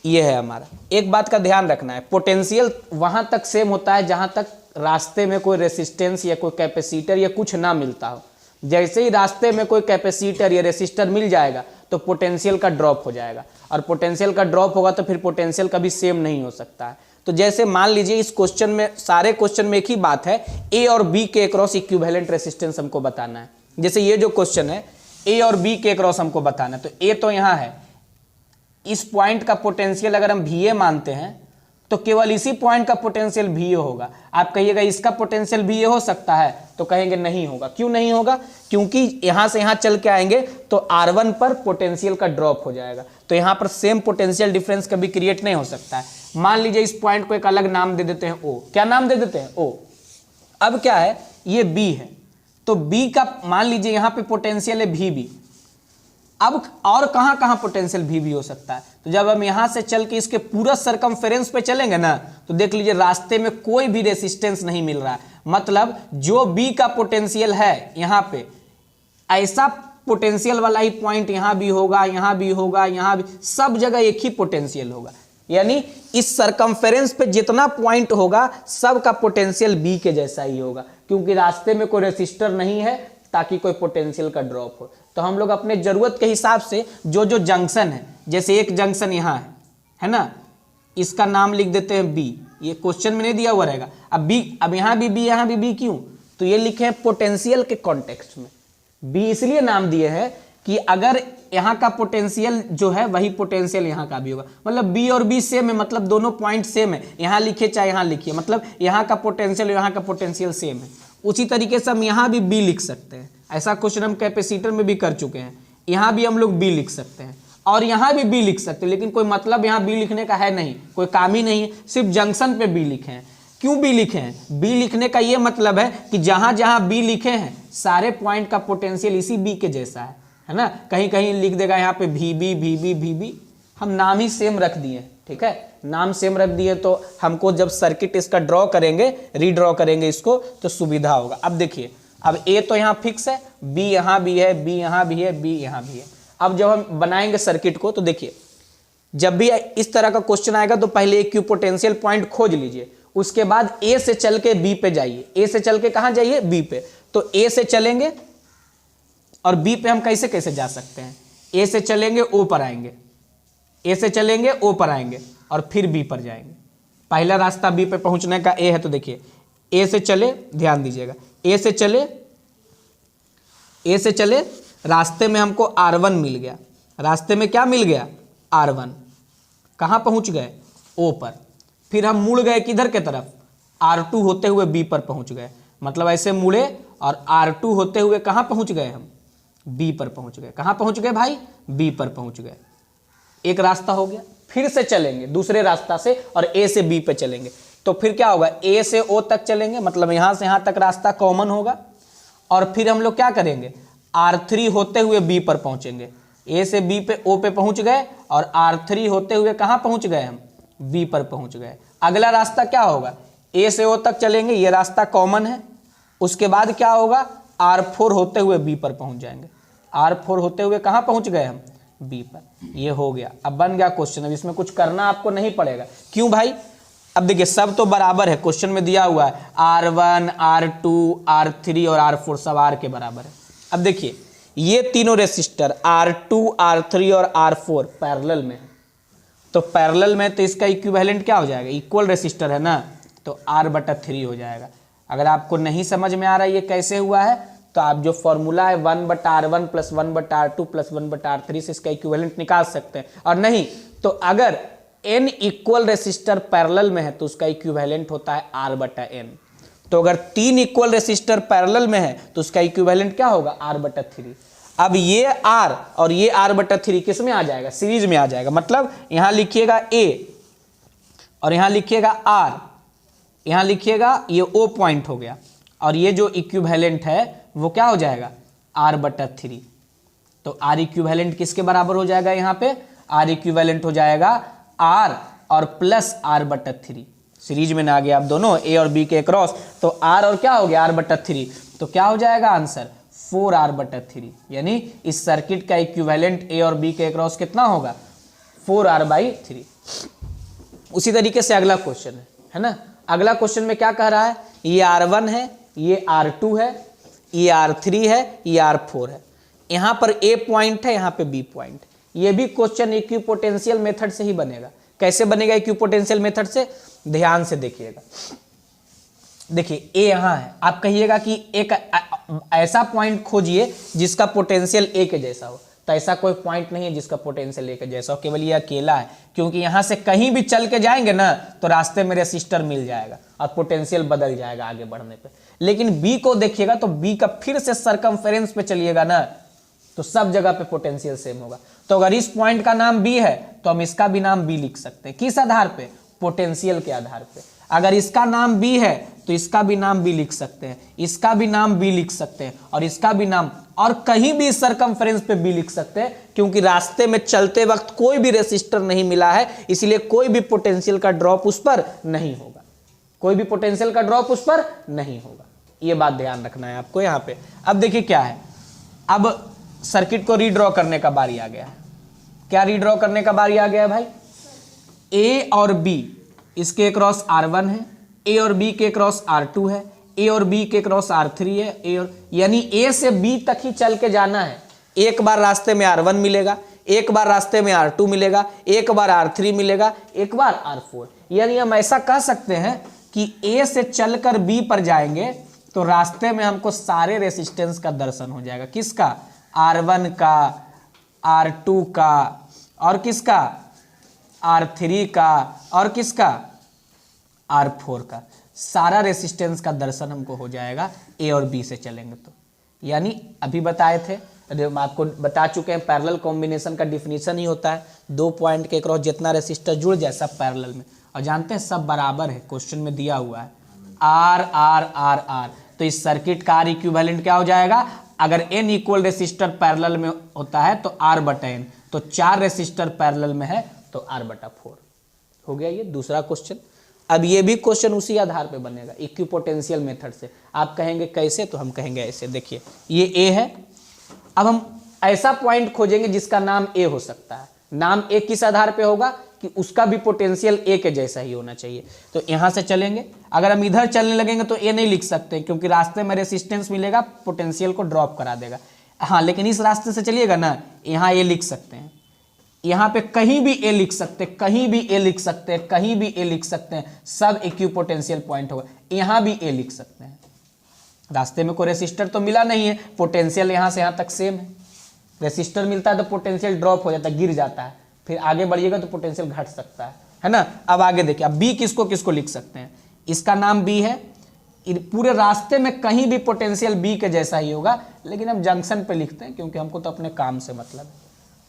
ये है हमारा। एक बात का ध्यान रखना है, पोटेंशियल वहां तक सेम होता है जहां तक रास्ते में कोई रेसिस्टेंस या कोई कैपेसिटर या कुछ ना मिलता हो। जैसे ही रास्ते में कोई कैपेसिटर या रेसिस्टर मिल जाएगा तो पोटेंशियल का ड्रॉप हो जाएगा, और पोटेंशियल का ड्रॉप होगा तो फिर पोटेंशियल कभी सेम नहीं हो सकता है। तो जैसे मान लीजिए इस क्वेश्चन में, सारे क्वेश्चन में एक ही बात है, ए और बी के अक्रॉस इक्विवेलेंट रेसिस्टेंस हमको बताना है। जैसे ये जो क्वेश्चन है, ए और बी के अक्रॉस हमको बताना है, तो ए तो यहाँ है, इस पॉइंट का पोटेंशियल अगर हम VA मानते हैं तो केवल इसी पॉइंट का पोटेंशियल VA होगा। आप कहिएगा इसका पोटेंशियल VA हो सकता है, तो कहेंगे नहीं होगा। क्यों नहीं होगा? क्योंकि यहां से यहां चल के आएंगे तो R1 पर पोटेंशियल का ड्रॉप हो जाएगा, तो यहां पर सेम पोटेंशियल डिफरेंस कभी क्रिएट नहीं हो सकता है। मान लीजिए इस पॉइंट को एक अलग नाम दे देते हैं O। क्या नाम दे देते हैं? O। अब क्या है, ये B है, तो B का मान लीजिए यहां पे पोटेंशियल है VB। अब और कहां कहां पोटेंशियल VB हो सकता है? तो जब हम यहां से चल के इसके पूरा सरकमफेरेंस पे चलेंगे ना, तो देख लीजिए रास्ते में कोई भी रेसिस्टेंस नहीं मिल रहा है। मतलब जो B का पोटेंशियल है यहां पे, ऐसा पोटेंशियल वाला ही पॉइंट यहां भी होगा, यहां भी होगा, यहां भी, सब जगह एक ही पोटेंशियल होगा। यानी इस सरकमफेरेंस पे जितना पॉइंट होगा सब का पोटेंशियल B के जैसा ही होगा, क्योंकि रास्ते में कोई रेसिस्टर नहीं है ताकि कोई पोटेंशियल का ड्रॉप हो। तो हम लोग अपने जरूरत के हिसाब से जो जो जंक्शन है, जैसे एक जंक्शन यहाँ है ना, इसका नाम लिख देते हैं B। ये क्वेश्चन में नहीं दिया हुआ रहेगा। अब B, अब यहाँ भी B, यहाँ भी B, क्यों? तो ये लिखे हैं पोटेंशियल के कॉन्टेक्स्ट में। B इसलिए नाम दिए हैं कि अगर यहाँ का पोटेंशियल जो है वही पोटेंशियल यहाँ का भी होगा। मतलब B और B सेम है, मतलब दोनों पॉइंट सेम है, यहाँ लिखिए चाहे यहाँ लिखिए, मतलब यहाँ का पोटेंशियल और यहाँ का पोटेंशियल सेम है। उसी तरीके से हम यहाँ भी B लिख सकते हैं। ऐसा क्वेश्चन हम कैपेसिटर में भी कर चुके हैं। यहाँ भी हम लोग B लिख सकते हैं और यहाँ भी B लिख सकते हैं, लेकिन कोई मतलब यहाँ B लिखने का है नहीं, कोई काम ही नहीं है, सिर्फ जंक्शन पे B लिखे हैं। क्यों B लिखे हैं? B लिखने का ये मतलब है कि जहाँ जहाँ B लिखे हैं सारे पॉइंट का पोटेंशियल इसी B के जैसा है ना। कहीं कहीं लिख देगा यहाँ पे VB VB VB, हम नाम ही सेम रख दिए, ठीक है, नाम सेम रख दिए, तो हमको जब सर्किट इसका ड्रॉ करेंगे, रीड्रॉ करेंगे इसको, तो सुविधा होगा। अब देखिए, अब A तो यहाँ फिक्स है, B यहाँ भी है, B यहाँ भी है, B यहाँ भी है। अब जब हम बनाएंगे सर्किट को, तो देखिए जब भी इस तरह का क्वेश्चन आएगा तो पहले इक्विपोटेंशियल पॉइंट खोज लीजिए, उसके बाद A से चल के B पे जाइए। A से चल के कहाँ जाइए? B पे। तो A से चलेंगे और B पे हम कैसे कैसे जा सकते हैं? A से चलेंगे O पर आएंगे, A से चलेंगे O पर आएंगे और फिर B पर जाएंगे। पहला रास्ता B पे पहुंचने का A है, तो देखिए A से चले, ध्यान दीजिएगा, A से चले, रास्ते में हमको R1 मिल गया। रास्ते में क्या मिल गया? R1। कहाँ पहुंच गए? O पर। फिर हम मुड़ गए किधर के तरफ? R2 होते हुए B पर पहुंच गए। मतलब ऐसे मुड़े और R2 होते हुए कहाँ पहुंच गए? हम B पर पहुंच गए। कहाँ पहुंच गए भाई? B पर पहुंच गए। एक रास्ता हो गया। फिर से चलेंगे दूसरे रास्ता से और A से B पे चलेंगे, तो फिर क्या होगा? A से O तक चलेंगे, मतलब यहाँ से यहाँ तक रास्ता कॉमन होगा, और फिर हम लोग क्या करेंगे? R3 होते हुए B पर पहुंचेंगे। A से B पे O पे पहुंच गए और R3 होते हुए कहाँ पहुंच गए? हम B पर पहुंच गए। अगला रास्ता क्या होगा? A से O तक चलेंगे, ये रास्ता कॉमन है। उसके बाद क्या होगा? R4 होते हुए B पर पहुंच जाएंगे। R4 होते हुए कहाँ पहुंच गए? हम B पर। ये हो गया, अब बन गया क्वेश्चन। अब इसमें कुछ करना आपको नहीं पड़ेगा। क्यों भाई? अब देखिए सब तो बराबर है, क्वेश्चन में दिया हुआ है R1 R2 R3 और R4 सब R के बराबर है। अब देखिए ये तीनों रेसिस्टर R2 R3 और R4 पैरेलल में है, तो पैरेलल में तो इसका इक्विवेलेंट क्या हो जाएगा? इक्वल रेसिस्टर है ना, तो R/3 हो जाएगा। अगर आपको नहीं समझ में आ रहा है ये कैसे हुआ है, तो आप जो फॉर्मूला है 1/r1 + 1/r2 + 1/r3 से इसका इक्विवेलेंट निकाल सकते हैं। और नहीं तो अगर n इक्वल रेसिस्टर पैरेलल में है तो उसका इक्विवेलेंट होता है r/n। तो अगर 3 इक्वल रेसिस्टर पैरेलल में है तो उसका इक्विवेलेंट क्या होगा r/3। अब ये r और ये r/3 किस में आ जाएगा, सीरीज में आ जाएगा। मतलब यहां लिखिएगा a और यहां लिखिएगा r, यहां लिखिएगा ये O पॉइंट हो गया और ये जो इक्विवेलेंट है वो क्या हो जाएगा r/3। तो r इक्विवेलेंट किसके बराबर हो जाएगा, यहाँ पे r इक्विवेलेंट हो जाएगा r और प्लस r/3। सीरीज में ना आ गया आप दोनों a और b के क्रॉस, तो r और क्या हो गया r/3। तो क्या हो जाएगा आंसर 4r/3। यानी इस सर्किट का इक्विवेलेंट a और b के क्रॉस कितना होगा 4r/3। उसी तरीके से अगला क्वेश्चन है ना। अगला क्वेश्चन में क्या कह रहा है, ये R1 है, ये R2 है, ये R3 है, ये R4 है। यहाँ पर A पॉइंट है, यहाँ पे B पॉइंट। ये भी क्वेश्चन इक्विपोटेंशियल मेथड से ही बनेगा। कैसे बनेगा इक्विपोटेंशियल मेथड से, ध्यान से देखिएगा। देखिए A यहाँ है, आप कहिएगा कि एक ऐसा पॉइंट खोजिए जिसका पोटेंशियल A के जैसा हो। तो ऐसा कोई पॉइंट नहीं है जिसका पोटेंशियल A के जैसा हो, केवल ये अकेला है। क्योंकि यहाँ से कहीं भी चल के जाएंगे ना तो रास्ते में रेसिस्टर मिल जाएगा और पोटेंशियल बदल जाएगा आगे बढ़ने पे। लेकिन B को देखिएगा तो B का फिर से सरकमफेरेंस पे चलिएगा ना तो सब जगह पे पोटेंशियल सेम होगा। तो अगर इस पॉइंट का नाम B है तो हम इसका भी नाम B लिख सकते हैं। किस आधार पे, पोटेंशियल के आधार पे। अगर इसका नाम B है तो इसका भी नाम B लिख सकते हैं, इसका भी नाम B लिख सकते हैं और इसका भी नाम, और कहीं भी सरकमफेरेंस पे B लिख सकते हैं। क्योंकि रास्ते में चलते वक्त कोई भी रेसिस्टर नहीं मिला है, इसलिए कोई भी पोटेंशियल का ड्रॉप उस पर नहीं होगा, कोई भी पोटेंशियल का ड्रॉप उस पर नहीं होगा। ये बात ध्यान रखना है आपको यहाँ पे। अब देखिए क्या है, अब सर्किट को रीड्रॉ करने का बारी आ गया है। क्या रीड्रॉ करने का बारी आ गया है भाई, A और B इसके क्रॉस R1 है, A और B के क्रॉस R2 है, A और B के क्रॉस R3 है, A और यानी A से B तक ही चल के जाना है। एक बार रास्ते में R1 मिलेगा, एक बार रास्ते में R2 मिलेगा, एक बार R3 मिलेगा, एक बार R4। यानी हम ऐसा कह सकते हैं कि A से चलकर B पर जाएंगे तो रास्ते में हमको सारे रेसिस्टेंस का दर्शन हो जाएगा। किसका, R1 का, R2 का, और किसका R3 का, और किसका R4 का। सारा रेसिस्टेंस का दर्शन हमको हो जाएगा A और B से चलेंगे तो। यानी अभी बताए थे, आपको बता चुके हैं, पैरेलल कॉम्बिनेशन का डिफिनीशन ही होता है 2 पॉइंट के क्रॉस जितना रेसिस्टर जुड़ जाए सब पैरेलल में। और जानते हैं सब बराबर है, क्वेश्चन में दिया हुआ है R R R R। तो इस सर्किट का R इक्विवेलेंट क्या हो जाएगा, अगर n इक्वल रेसिस्टर पैरेलल में होता है तो R/n, तो 4 रेसिस्टर पैरेलल में है तो R/4 हो गया। ये दूसरा क्वेश्चन। अब ये भी क्वेश्चन उसी आधार पे बनेगा, इक्विपोटेंशियल मेथड से। आप कहेंगे कैसे, तो हम कहेंगे ऐसे। देखिए ये A है, अब हम ऐसा पॉइंट खोजेंगे जिसका नाम A हो सकता है। नाम A किस आधार पे होगा कि उसका भी पोटेंशियल A के जैसा ही होना चाहिए। तो यहां से चलेंगे, अगर हम इधर चलने लगेंगे तो A नहीं लिख सकते क्योंकि रास्ते में रेसिस्टेंस मिलेगा, पोटेंशियल को ड्रॉप करा देगा। हाँ, लेकिन इस रास्ते से चलिएगा ना, यहाँ A लिख सकते हैं, यहाँ पे कहीं भी A लिख सकते, कहीं भी A लिख सकते, कहीं भी A लिख सकते हैं, सब इक्विपोटेंशियल पॉइंट होगा। यहाँ भी A लिख सकते हैं। रास्ते में कोई रेसिस्टर तो मिला नहीं है, पोटेंशियल यहाँ से यहाँ तक सेम है। रेसिस्टर मिलता है तो पोटेंशियल ड्रॉप हो जाता है, गिर जाता है, फिर आगे बढ़िएगा तो पोटेंशियल घट सकता है ना। अब आगे देखिए, अब B किसको किसको लिख सकते हैं, इसका नाम B है। पूरे रास्ते में कहीं भी पोटेंशियल B के जैसा ही होगा, लेकिन हम जंक्शन पे लिखते हैं क्योंकि हमको तो अपने काम से मतलब है।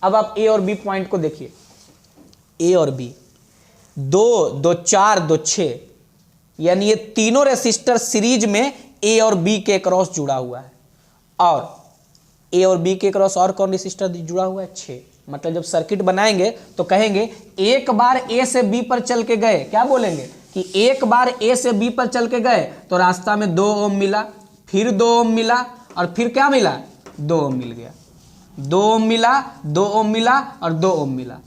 अब आप A और B पॉइंट को देखिए, A और B 2 2 4 2 6, यानी ये तीनों रेसिस्टर सीरीज में A और B के क्रॉस जुड़ा हुआ है। और A और B के क्रॉस और कौन रेसिस्टर जुड़ा हुआ है, 6। मतलब जब सर्किट बनाएंगे तो कहेंगे एक बार A से B पर चल के गए, क्या बोलेंगे कि एक बार A से B पर चल के गए तो रास्ता में 2 ओम मिला, फिर 2 ओम मिला, और फिर क्या मिला, 2 ओम मिल गया, 2 ओम मिला, 2 ओम मिला और 2 ओम मिला।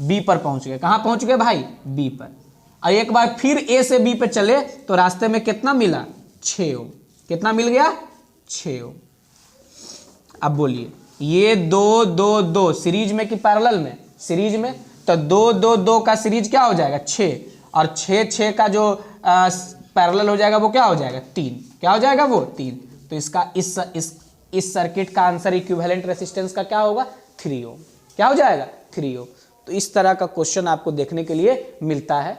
B पर पहुंच गए, कहां पहुंच गए भाई, B पर। और एक बार फिर A से B पे चले तो रास्ते में कितना मिला, 6 ओम। कितना मिल गया, 6 ओम। अब बोलिए ये 2 2 2 सीरीज में कि पैरेलल में, सीरीज में, तो 2 2 2 का सीरीज क्या हो जाएगा, 6, और 6 6 का जो पैरेलल हो जाएगा वो क्या हो जाएगा, 3। क्या हो जाएगा वो, 3। तो इसका इस सर्किट का आंसर इक्विवेलेंट रेसिस्टेंस का क्या होगा 3 ओम। क्या हो जाएगा 3 ओम। तो इस तरह का क्वेश्चन आपको देखने के लिए मिलता है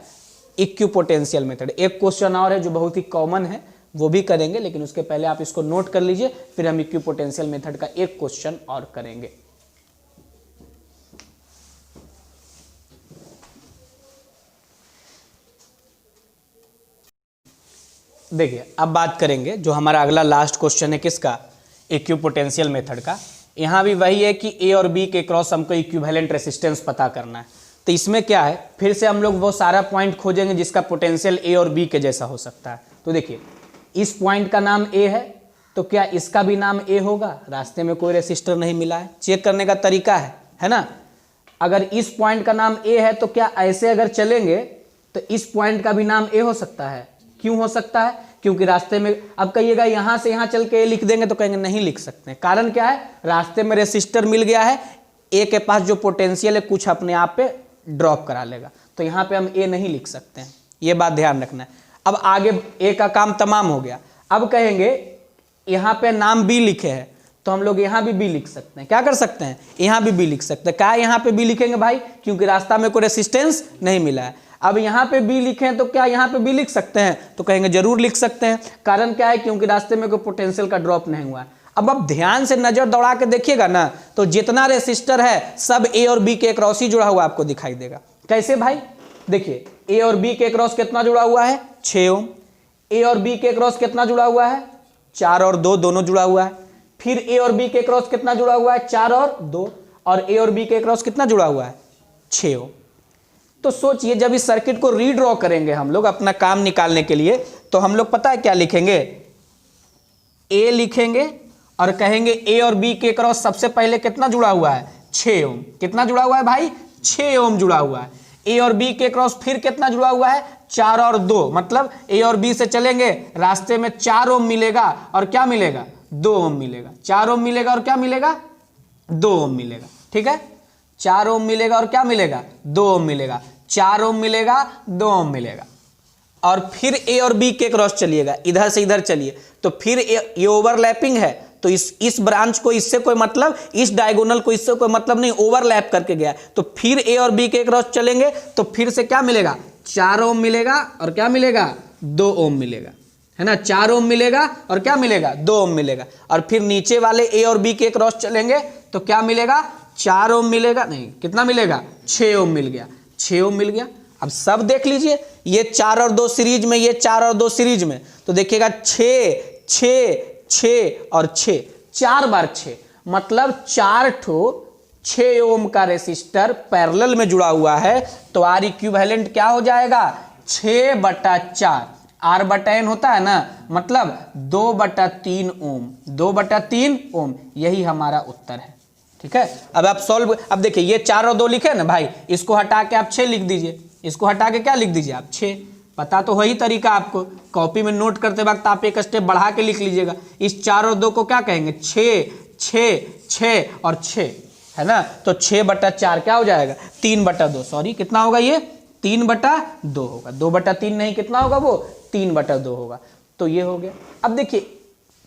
इक्विपोटेंशियल मेथड। एक क्वेश्चन और है जो बहुत ही कॉमन है, वो भी करेंगे, लेकिन उसके पहले आप इसको नोट कर लीजिए, फिर हम इक्विपोटेंशियल मेथड का एक क्वेश्चन और करेंगे। देखिए अब बात करेंगे जो हमारा अगला लास्ट क्वेश्चन है किसका, इक्विपोटेंशियल मेथड का। यहाँ भी वही है कि ए और बी के क्रॉस हमको इक्विवेलेंट रेसिस्टेंस पता करना है। तो इसमें क्या है, फिर से हम लोग वो सारा पॉइंट खोजेंगे जिसका पोटेंशियल ए और बी के जैसा हो सकता है। तो देखिए इस पॉइंट का नाम ए है, तो क्या इसका भी नाम ए होगा? रास्ते में कोई रेसिस्टर नहीं मिला है, चेक करने का तरीका है ना। अगर इस पॉइंट का नाम ए है तो क्या ऐसे अगर चलेंगे तो इस पॉइंट का भी नाम ए हो सकता है? क्यों हो सकता है? क्योंकि रास्ते में, अब कहिएगा यहां से यहां चल के ए लिख देंगे, तो कहेंगे नहीं लिख सकते। कारण क्या है, रास्ते में रेसिस्टर मिल गया है, ए के पास जो पोटेंशियल है कुछ अपने आप पे ड्रॉप करा लेगा, तो यहाँ पे हम ए नहीं लिख सकते हैं, ये बात ध्यान रखना है। अब आगे ए का काम तमाम हो गया। अब कहेंगे यहाँ पे नाम बी लिखे हैं, तो हम लोग यहाँ भी बी लिख सकते हैं। क्या कर सकते हैं, यहाँ भी बी लिख सकते हैं। क्या यहाँ पे बी लिखेंगे भाई, क्योंकि रास्ता में कोई रेसिस्टेंस नहीं मिला है। अब यहाँ पे बी लिखे हैं तो क्या यहाँ पे बी लिख सकते हैं, तो कहेंगे जरूर लिख सकते हैं। कारण क्या है, क्योंकि रास्ते में कोई पोटेंशियल का ड्रॉप नहीं हुआ है। अब आप ध्यान से नजर दौड़ा के देखिएगा ना, तो जितना रेसिस्टर है सब ए और बी के क्रॉस ही जुड़ा हुआ आपको दिखाई देगा। कैसे भाई, देखिए ए और बी के क्रॉस कितना जुड़ा हुआ है 6 ओम। ए और बी के क्रॉस कितना जुड़ा हुआ है 4 और 2 दोनों जुड़ा हुआ है। फिर ए और बी के क्रॉस कितना जुड़ा हुआ है 4 और 2, और ए और बी के क्रॉस कितना जुड़ा हुआ है 6 ओम। तो सोचिए जब इस सर्किट को रीड्रॉ करेंगे हम लोग अपना काम निकालने के लिए, तो हम लोग पता है क्या लिखेंगे, ए लिखेंगे और कहेंगे ए और बी के क्रॉस सबसे पहले कितना जुड़ा हुआ है 6 ओम। कितना जुड़ा हुआ है भाई 6 ओम जुड़ा हुआ है। ए और बी के क्रॉस फिर कितना जुड़ा हुआ है 4 और 2, मतलब ए और बी से चलेंगे रास्ते में 4 ओम मिलेगा और क्या मिलेगा 2 ओम मिलेगा। 4 ओम मिलेगा और क्या मिलेगा 2 ओम मिलेगा। ठीक है, 4 ओम मिलेगा और क्या मिलेगा 2 ओम मिलेगा। 4 ओम मिलेगा 2 ओम मिलेगा। और फिर ए और बी के क्रॉस चलिएगा, इधर से इधर चलिए, तो फिर ये ओवरलैपिंग है, तो इस ब्रांच को इससे कोई मतलब, इस डायगोनल को इससे कोई मतलब नहीं, ओवरलैप करके गया। तो फिर ए और बी के क्रॉस चलेंगे तो फिर से क्या मिलेगा 4 ओम मिलेगा और क्या मिलेगा 2 ओम मिलेगा, है ना। 4 ओम मिलेगा और क्या मिलेगा 2 ओम मिलेगा। और फिर नीचे वाले ए और बी के क्रॉस चलेंगे तो क्या मिलेगा 4 ओम मिलेगा, नहीं कितना मिलेगा 6 ओम मिल गया। 6 ओम मिल गया। अब सब देख लीजिए, ये 4 और 2 सीरीज में, ये 4 और 2 सीरीज में, तो देखिएगा 6 6 6 और 6, 4 बार 6, मतलब 4 ठो 6 ओम का रेसिस्टर पैरेलल में जुड़ा हुआ है। तो आर इक्विवेलेंट क्या हो जाएगा 6/4। आर बटा एन होता है ना, मतलब 2/3 ओम। 2/3 ओम, यही हमारा उत्तर है। ठीक है, अब आप सॉल्व, अब देखिए ये 4 और 2 लिखे ना भाई, इसको हटा के आप 6 लिख दीजिए। इसको हटा के क्या लिख दीजिए आप 6। पता तो वही तरीका आपको, कॉपी में नोट करते वक्त आप एक स्टेप बढ़ा के लिख लीजिएगा। इस 4 और 2 को क्या कहेंगे 6 6 6 और 6, है ना। तो 6/4 क्या हो जाएगा 3/2, सॉरी कितना होगा ये 3/2 होगा। 2/3 नहीं, कितना होगा वो 3/2 होगा। तो ये हो गया। अब देखिए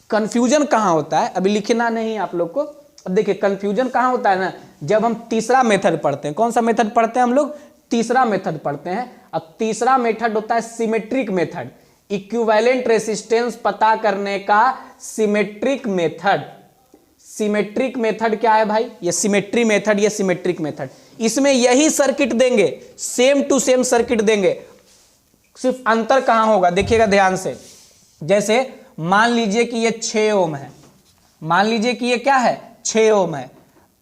कंफ्यूजन कहाँ होता है, अभी लिखना नहीं आप लोग को। अब देखिए कंफ्यूजन कहाँ होता है ना, जब हम तीसरा मेथड पढ़ते हैं। कौन सा मेथड पढ़ते हैं हम लोग, तीसरा मेथड पढ़ते हैं। अब तीसरा मेथड होता है सिमेट्रिक मेथड, इक्विवेलेंट रेसिस्टेंस पता करने का सिमेट्रिक मेथड। सिमेट्रिक मेथड क्या है भाई, ये सिमेट्री मेथड, ये सिमेट्रिक मेथड। इसमें यही सर्किट देंगे, सेम टू सेम सर्किट देंगे, सिर्फ अंतर कहां होगा देखिएगा ध्यान से। जैसे मान लीजिए कि ये 6 ओम है, मान लीजिए कि ये क्या है 6 ओम है,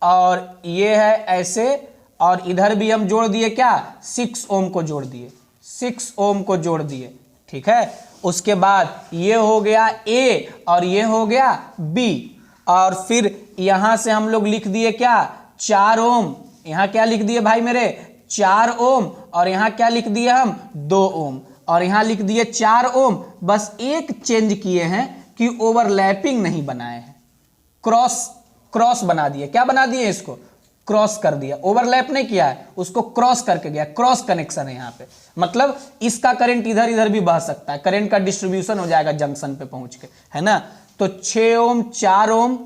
और ये है ऐसे, और इधर भी हम जोड़ दिए क्या 6 ओम को जोड़ दिए, 6 ओम को जोड़ दिए। ठीक है, उसके बाद ये हो गया ए और ये हो गया बी, और फिर यहां से हम लोग लिख दिए क्या 4 ओम। यहां क्या लिख दिए भाई मेरे 4 ओम, और यहां क्या लिख दिए हम 2 ओम, और यहां लिख दिए 4 ओम। बस एक चेंज किए हैं कि ओवरलैपिंग नहीं बनाए हैं, क्रॉस बना दिए। क्या बना दिए, इसको क्रॉस कर दिया, ओवरलैप नहीं किया है, उसको क्रॉस करके गया, क्रॉस कनेक्शन है यहाँ पे। मतलब इसका करंट इधर इधर भी बह सकता है, करंट का डिस्ट्रीब्यूशन हो जाएगा जंक्शन पे पहुंच के, है ना। तो 6 ओम, 4 ओम,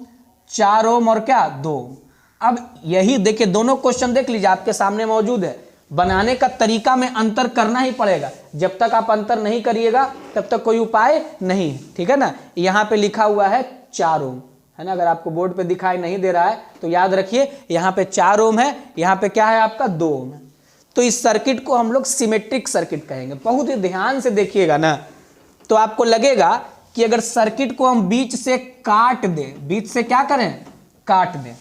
4 ओम और क्या 2 ओम। अब यही देखिए, दोनों क्वेश्चन देख लीजिए, आपके सामने मौजूद है। बनाने का तरीका में अंतर करना ही पड़ेगा, जब तक आप अंतर नहीं करिएगा तब तक कोई उपाय नहीं है, ठीक है ना। यहाँ पे लिखा हुआ है 4 ओम, है ना। अगर आपको बोर्ड पे दिखाई नहीं दे रहा है तो याद रखिए, यहाँ पे 4 ओम है, यहाँ पे क्या है आपका 2 ओम है। तो इस सर्किट को हम लोग सिमेट्रिक सर्किट कहेंगे। बहुत ही ध्यान से देखिएगा ना, तो आपको लगेगा कि अगर सर्किट को हम बीच से काट दें, बीच से क्या करें, काट दें,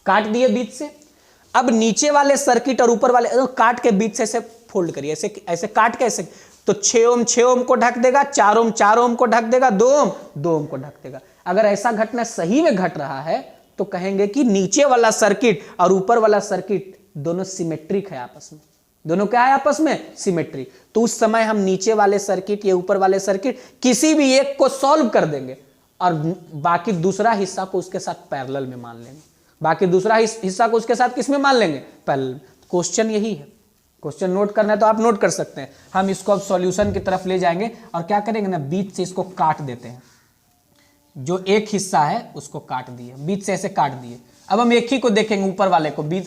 काट दिए बीच से। अब नीचे वाले सर्किट और ऊपर वाले काट के बीच से ऐसे फोल्ड करिए, ऐसे ऐसे काट के ऐसे, तो 6 ओम 6 ओम को ढक देगा, 4 ओम 4 ओम को ढक देगा, 2 ओम 2 ओम को ढक देगा। अगर ऐसा घटना सही में घट रहा है तो कहेंगे कि नीचे वाला सर्किट और ऊपर वाला सर्किट दोनों सिमेट्रिक है आपस में। दोनों क्या है आपस में, सिमेट्रिक। तो उस समय हम नीचे वाले सर्किट या ऊपर वाले सर्किट किसी भी एक को सॉल्व कर देंगे और बाकी दूसरा हिस्सा को उसके साथ पैरेलल में मान लेंगे। बाकी दूसरा हिस्सा को उसके साथ किस में मान लेंगे, पैरेलल। क्वेश्चन यही है। क्वेश्चन नोट करना है तो आप नोट कर सकते हैं। हम इसको अब सॉल्यूशन की तरफ ले जाएंगे और क्या करेंगे ना, बीच से इसको काट देते हैं। जो एक हिस्सा है उसको काट दिए, बीच से ऐसे काट दिए। अब हम एक ही को देखेंगे, ऊपर वाले को। बीच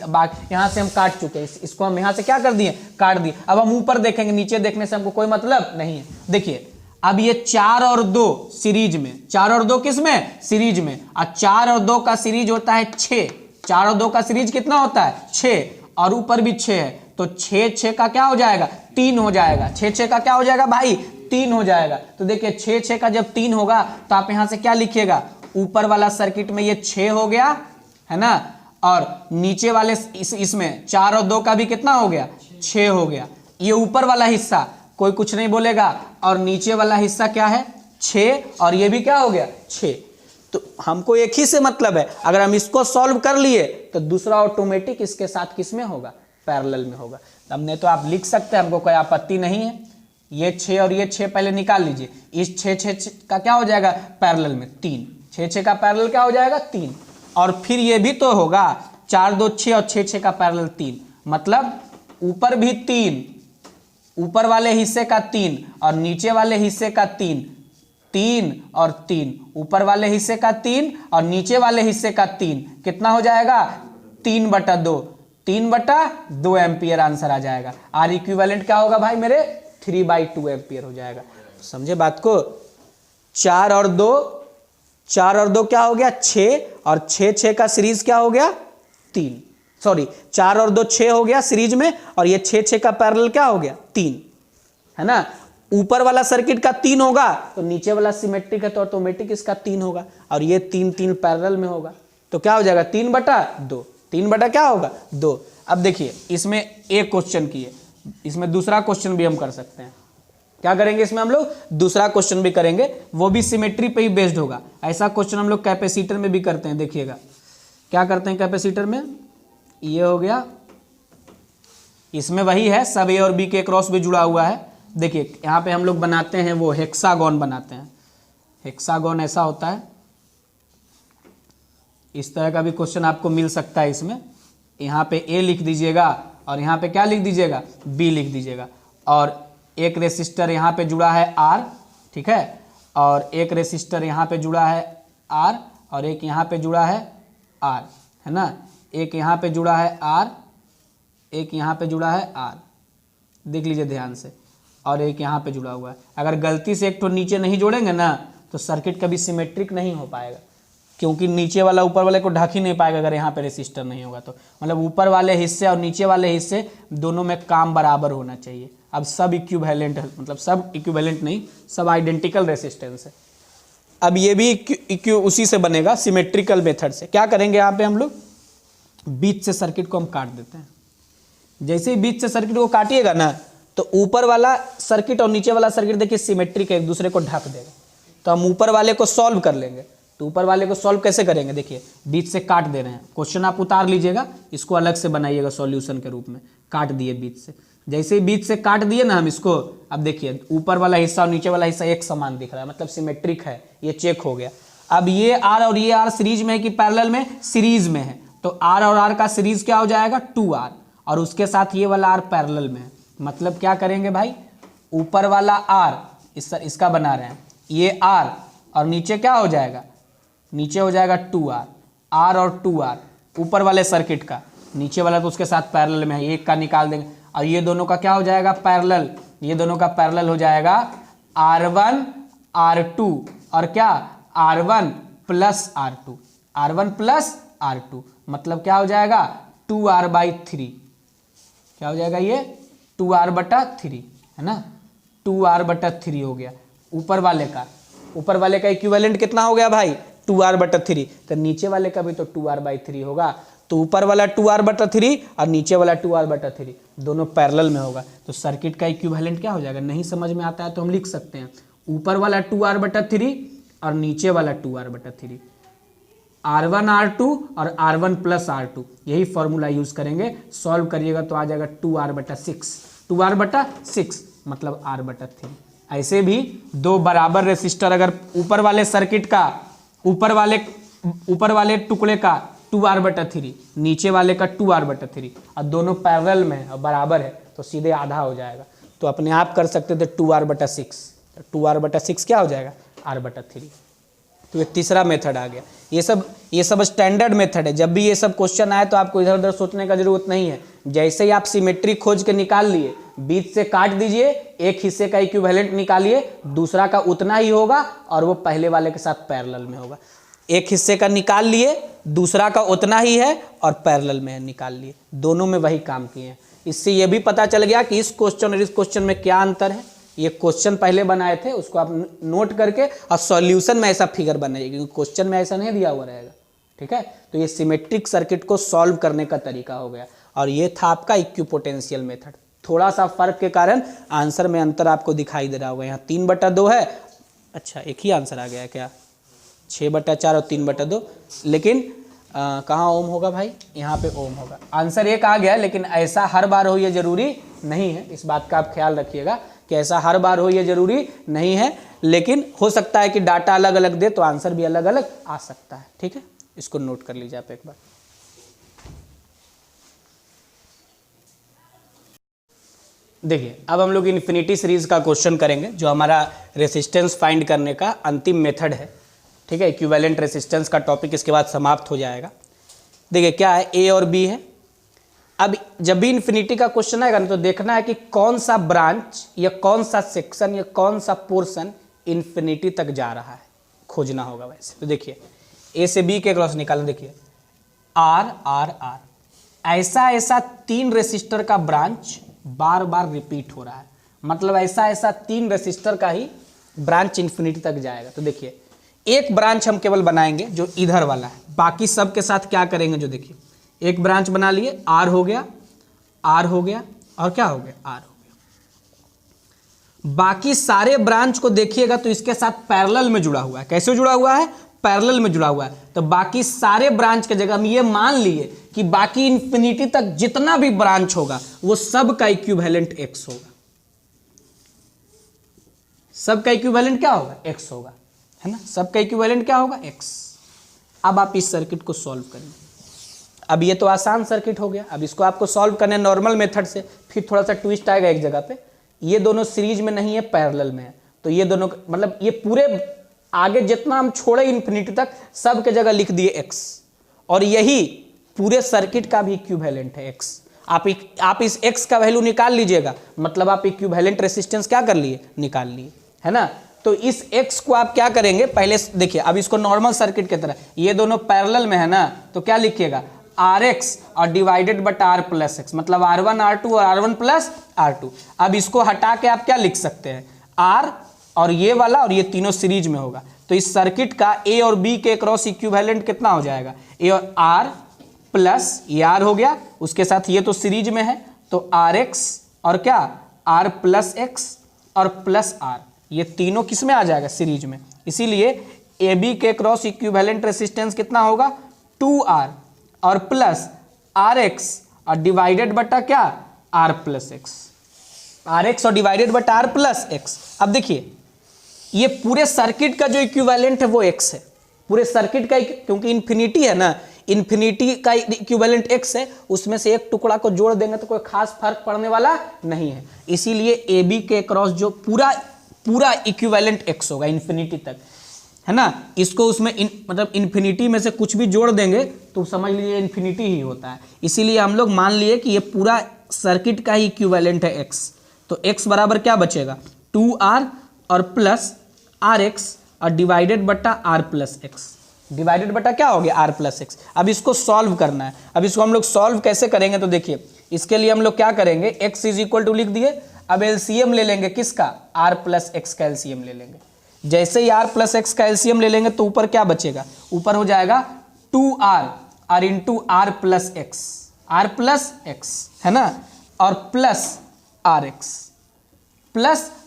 यहां से हम काट चुके हैं, इसको हम यहां से क्या कर दिए, काट दिए। अब हम ऊपर देखेंगे, नीचे देखने से हमको कोई मतलब नहीं है। देखिए अब ये 4 और 2 सीरीज में, 4 और 2 किस में, सीरीज में। और 4 और 2 का सीरीज होता है 6। 4 और 2 का सीरीज कितना होता है, 6, और ऊपर भी 6 है। तो 6 6 का क्या हो जाएगा, 3 हो जाएगा। 6 6 का क्या हो जाएगा भाई, 3 हो जाएगा। तो देखिए 6 6 का जब 3 होगा तो आप यहां से क्या लिखिएगा, ऊपर वाला सर्किट में ये 6 हो गया, है ना, और नीचे वाले इसमें 4 और 2 का भी कितना हो गया, 6 हो गया। ये ऊपर वाला हिस्सा कोई कुछ नहीं बोलेगा, और नीचे वाला हिस्सा क्या है, 6, और ये भी क्या हो गया, 6। तो हमको एक ही से मतलब है। अगर हम इसको सॉल्व कर लिए तो दूसरा ऑटोमेटिक इसके साथ किस में होगा, पैरेलल में होगा। हमने तो आप लिख सकते हैं, हमको कोई आपत्ति नहीं है। ये 6 और ये 6 पहले निकाल लीजिए। इस 6 6 का क्या हो जाएगा, पैरेलल में 3। 6 6 का पैरेलल क्या हो जाएगा, 3। और फिर ये भी तो होगा 4 2 6 और 6 6 का पैरेलल 3, मतलब ऊपर भी 3, ऊपर वाले हिस्से का 3 और नीचे वाले हिस्से का 3, 3 और 3, ऊपर वाले हिस्से का 3 और नीचे वाले हिस्से का 3, कितना हो जाएगा, 3/2, 3/2 एम्पियर आंसर आ जाएगा। आर इक्विवेलेंट क्या होगा भाई मेरे, 3/2 एम्पियर हो जाएगा। समझे बात को। 4 और 2 क्या हो गया, 6, और 6 6 का सीरीज क्या हो गया, 3। सॉरी, 4 और 2 6 हो गया सीरीज में, और ये 6 6 का पैरेलल क्या हो गया, 3, है ना। ऊपर वाला सर्किट का 3 होगा तो नीचे वाला सिमेट्रिक है तो ऑटोमेटिक इसका 3 होगा, और ये 3 3 पैरेलल में होगा तो क्या हो जाएगा, 3/2। 3 क्या होगा, 2। अब देखिए इसमें एक क्वेश्चन किए, इसमें दूसरा क्वेश्चन भी हम कर सकते हैं। क्या करेंगे इसमें हम लोग, दूसरा क्वेश्चन भी करेंगे, वो भी सिमेट्री पे ही बेस्ड होगा। ऐसा क्वेश्चन हम लोग कैपेसिटर में भी करते हैं। देखिएगा क्या करते हैं कैपेसिटर में, ये हो गया, इसमें वही है, सब ए और बी के क्रॉस भी जुड़ा हुआ है। देखिए यहाँ पे हम लोग बनाते हैं वो हेक्सागोन बनाते हैं। हेक्सागोन ऐसा होता है, इस तरह का भी क्वेश्चन आपको मिल सकता है। इसमें यहाँ पे ए लिख दीजिएगा और यहाँ पे क्या लिख दीजिएगा, बी लिख दीजिएगा, और एक रेसिस्टर यहाँ पे जुड़ा है आर, ठीक है, और एक रेसिस्टर यहाँ पे जुड़ा है आर, और एक यहाँ पे जुड़ा है आर, है ना। एक यहाँ पे जुड़ा है आर, एक यहाँ पे जुड़ा है आर, देख लीजिए ध्यान से, और एक यहाँ पे जुड़ा हुआ है। अगर गलती से एक तो नीचे नहीं जोड़ेंगे ना तो सर्किट कभी सिमेट्रिक नहीं हो पाएगा, क्योंकि नीचे वाला ऊपर वाले को ढक ही नहीं पाएगा अगर यहाँ पे रेसिस्टर नहीं होगा तो। मतलब ऊपर वाले हिस्से और नीचे वाले हिस्से दोनों में काम बराबर होना चाहिए। अब सब इक्विवेलेंट है, मतलब सब इक्विवेलेंट नहीं, सब आइडेंटिकल रेसिस्टेंस है। अब ये भी उसी से बनेगा, सिमेट्रिकल मेथड से। क्या करेंगे यहाँ पे हम लोग, बीच से सर्किट को हम काट देते हैं। जैसे ही बीच से सर्किट को काटिएगा ना तो ऊपर वाला सर्किट और नीचे वाला सर्किट देखिए सिमेट्रिक है, एक दूसरे को ढक देगा। तो हम ऊपर वाले को सॉल्व कर लेंगे। तो ऊपर वाले को सॉल्व कैसे करेंगे, देखिए बीच से काट दे रहे हैं। क्वेश्चन आप उतार लीजिएगा, इसको अलग से बनाइएगा सॉल्यूशन के रूप में। काट दिए बीच से, जैसे ही बीच से काट दिए ना हम इसको, अब देखिए ऊपर वाला हिस्सा और नीचे वाला हिस्सा एक समान दिख रहा है, मतलब सिमेट्रिक है, ये चेक हो गया। अब ये आर और ये आर सीरीज में है कि पैरेलल में, सीरीज में है, तो आर और आर का सीरीज क्या हो जाएगा, 2R, और उसके साथ ये वाला आर पैरेलल में है। मतलब क्या करेंगे भाई, ऊपर वाला आर इसका बना रहे हैं, ये आर और नीचे क्या हो जाएगा, नीचे हो जाएगा 2R, R और 2R ऊपर वाले सर्किट का, नीचे वाला तो उसके साथ पैरेलल में है, एक का निकाल देंगे और ये दोनों का क्या हो जाएगा पैरेलल, ये दोनों का पैरेलल हो जाएगा R1 R2 और क्या R1 plus R2, R1 plus R2 मतलब क्या हो जाएगा 2R/3, क्या हो जाएगा ये 2R/3 है ना, 2R/3 हो गया। ऊपर वाले का इक्विवेलेंट कितना हो गया भाई 2R/3, तो नीचे वाले का भी तो 2R/3 होगा, तो ऊपर वाला 2R/3 और नीचे वाला 2R/3 दोनों पैरेलल में होगा, तो सर्किट का इक्विवेलेंट क्या हो जाएगा। नहीं समझ में आता है तो हम लिख सकते हैं ऊपर वाला 2R/3 और नीचे वाला 2R/3, R1 R2 और R1 प्लस R2, यही फॉर्मूला यूज करेंगे। सॉल्व करिएगा तो आ जाएगा 2R/6, 2R/6 मतलब R/3। ऐसे भी दो बराबर रेसिस्टर अगर ऊपर वाले सर्किट का ऊपर वाले टुकड़े का 2R/3 नीचे वाले का 2R/3 और दोनों पैरेलल में और बराबर है तो सीधे आधा हो जाएगा, तो अपने आप कर सकते थे 2R/6, 2R/6 क्या हो जाएगा R/3। तो ये तीसरा मेथड आ गया। ये सब स्टैंडर्ड मेथड है, जब भी ये सब क्वेश्चन आए तो आपको इधर उधर सोचने का जरूरत नहीं है। जैसे ही आप सिमेट्री खोज के निकाल लिए, बीच से काट दीजिए, एक हिस्से का इक्विवेलेंट निकालिए, दूसरा का उतना ही होगा और वो पहले वाले के साथ पैरेलल में होगा। एक हिस्से का निकाल लिए, दूसरा का उतना ही है और पैरेलल में निकाल लिए, दोनों में वही काम किए हैं। इससे ये भी पता चल गया कि इस क्वेश्चन और इस क्वेश्चन में क्या अंतर है। ये क्वेश्चन पहले बनाए थे, उसको आप नोट करके और सॉल्यूशन में ऐसा फिगर बनाइए, क्योंकि क्वेश्चन में ऐसा नहीं दिया हुआ रहेगा, ठीक है। तो ये सिमेट्रिक सर्किट को सॉल्व करने का तरीका हो गया, और ये था आपका इक्विपोटेंशियल मेथड। थोड़ा सा फर्क के कारण आंसर में अंतर आपको दिखाई दे रहा होगा। यहाँ 3/2 है, अच्छा एक ही आंसर आ गया है क्या, 6/4 और 3/2, लेकिन कहाँ ओम होगा भाई, यहाँ पे ओम होगा। आंसर एक आ गया, लेकिन ऐसा हर बार हो ये जरूरी नहीं है, इस बात का आप ख्याल रखिएगा कि ऐसा हर बार हो ये जरूरी नहीं है, लेकिन हो सकता है कि डाटा अलग अलग दे तो आंसर भी अलग अलग आ सकता है, ठीक है। इसको नोट कर लीजिए आप एक बार। देखिए अब हम लोग इन्फिनिटी सीरीज का क्वेश्चन करेंगे, जो हमारा रेसिस्टेंस फाइंड करने का अंतिम मेथड है, ठीक है। इक्विवेलेंट रेसिस्टेंस का टॉपिक इसके बाद समाप्त हो जाएगा। देखिए क्या है, ए और बी है। अब जब भी इन्फिनिटी का क्वेश्चन आएगा ना, तो देखना है कि कौन सा ब्रांच या कौन सा सेक्शन या कौन सा पोर्शन इन्फिनिटी तक जा रहा है, खोजना होगा वैसे। तो देखिए ए से बी के क्रॉस निकालना, देखिए आर आर आर, ऐसा 3 रेसिस्टर का ब्रांच बार बार रिपीट हो रहा है, मतलब ऐसा 3 रेसिस्टर का ही ब्रांच इन्फिनिटी तक जाएगा। तो देखिए एक ब्रांच हम केवल बनाएंगे जो इधर वाला है, बाकी सब के साथ क्या करेंगे, जो देखिए एक ब्रांच बना लिए, आर हो गया और क्या हो गया, आर हो गया। बाकी सारे ब्रांच को देखिएगा तो इसके साथ पैरेलल में जुड़ा हुआ है। कैसे जुड़ा हुआ है, पैरेलल में जुड़ा हुआ है। तो बाकी सारे ब्रांच के जगह हम ये मान लिए कि बाकी इन्फिनिटी तक जितना भी ब्रांच होगा वो सब का इक्विवेलेंट एक्स होगा, सब का इक्विवेलेंट क्या होगा, एक्स होगा, है ना। सब का इक्विवेलेंट क्या होगा, एक्स। अब आप इस सर्किट को सॉल्व करेंगे। अब ये तो आसान सर्किट हो गया, अब इसको आपको सॉल्व करने नॉर्मल मेथड से। फिर थोड़ा सा ट्विस्ट आएगा एक जगह पे, ये दोनों सीरीज में नहीं है, पैरेलल में है, तो ये दोनों मतलब ये पूरे आगे जितना हम छोड़े इन्फिनिटी तक सब के जगह लिख दिए एक्स, और यही पूरे सर्किट का भी इक्विवेलेंट है एक्स। आप इस एक्स का वैल्यू निकाल लीजिएगा, मतलब आप इक्विवेलेंट रेसिस्टेंस क्या कर लिए, निकाल लिए, है ना। तो इस x को आप क्या करेंगे, पहले देखिए अब इसको नॉर्मल सर्किट की तरह, ये दोनों पैरेलल में है ना, तो क्या लिखिएगा Rx और डिवाइडेड बटा R प्लस एक्स, मतलब R1 R2 और R1 प्लस R2। अब इसको हटा के आप क्या लिख सकते हैं, R और ये वाला और ये तीनों सीरीज में होगा। तो इस सर्किट का A और B के क्रॉस इक्विवेलेंट कितना हो जाएगा, A और R प्लस ये R हो गया, उसके साथ ये तो सीरीज में है, तो Rx और क्या R प्लस एक्स और प्लस R, ये तीनों किस में आ जाएगा, सीरीज में। इसीलिए AB के क्रॉस इक्विवेलेंट रेसिस्टेंस कितना होगा, 2R और प्लस Rx और डिवाइडेड बटा क्या, R प्लस एक्स, Rx और डिवाइडेड बटा R प्लस एक्स। अब देखिए ये पूरे सर्किट का जो इक्विवेलेंट है वो x है, पूरे सर्किट का, क्योंकि इन्फिनिटी है ना, इन्फिनिटी का इक्विवेलेंट x है, उसमें से एक टुकड़ा को जोड़ देंगे तो कोई खास फर्क पड़ने वाला नहीं है। इसीलिए AB के क्रॉस जो पूरा इक्विवेलेंट x होगा इन्फिनिटी तक। है ना, इसको उसमें मतलब इन्फिनिटी में से कुछ भी जोड़ देंगे तो समझ लीजिए इन्फिनिटी ही होता है। इसीलिए हम लोग मान लिए कि ये पूरा सर्किट का ही इक्विवेलेंट है x। तो x बराबर क्या बचेगा 2r और प्लस आर एक्स और डिवाइडेड बट्टा आर प्लस एक्स। डिवाइडेड बट्टा क्या हो गया r प्लस एक्स। अब इसको सॉल्व करना है। अब इसको हम लोग सॉल्व कैसे करेंगे तो देखिए इसके लिए हम लोग क्या करेंगे x इज इक्वल टू लिख दिए। अब एलसीएम ले लेंगे किसका r प्लस एक्स का एलसीएम ले लेंगे। जैसे ही r प्लस एक्स का एलसीएम ले लेंगे तो ऊपर क्या बचेगा, ऊपर हो जाएगा 2r और इंटू आर प्लस एक्स है ना, और प्लस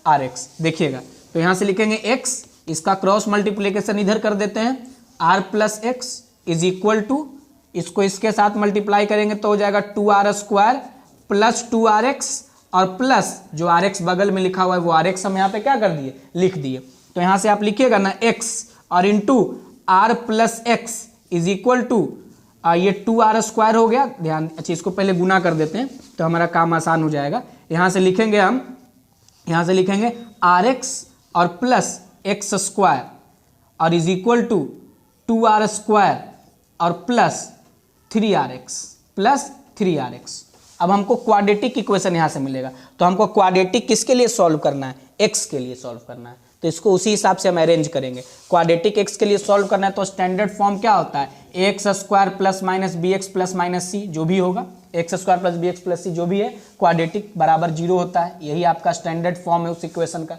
आर एक्स देखिएगा। तो यहां से लिखेंगे x, इसका क्रॉस मल्टीप्लीकेशन इधर कर देते हैं, r plus x is equal to, इसको इसके साथ मल्टीप्लाई करेंगे तो हो जाएगा 2r स्क्वायर प्लस 2rx और प्लस जो rx बगल में लिखा हुआ है वो rx हम यहाँ पे क्या कर दिए लिख दिए। तो यहाँ से आप लिखिएगा ना x और into r plus x is equal to ये 2r स्क्वायर हो गया। ध्यान, अच्छा इसको पहले गुना कर देते हैं तो हमारा काम आसान हो जाएगा। यहाँ से लिखेंगे हम, यहाँ से लिखेंगे rx और प्लस एक्स स्क्वायर और is equal to 2r square और प्लस 3rx। अब हमको क्वाड्रेटिक इक्वेशन यहाँ से मिलेगा। तो हमको क्वाड्रेटिक किसके लिए सॉल्व करना है, x के लिए सॉल्व करना है। तो इसको उसी हिसाब से हम अरेंज करेंगे। क्वाड्रेटिक x के लिए सॉल्व करना है तो स्टैंडर्ड फॉर्म क्या होता है, x square plus minus b x plus minus c, जो भी होगा x square plus b x plus c जो भी है, क्वाड्रेटिक बराबर 0 होता है। यही आपका स्टैंडर्ड फॉर्म है उस इक्वेशन का।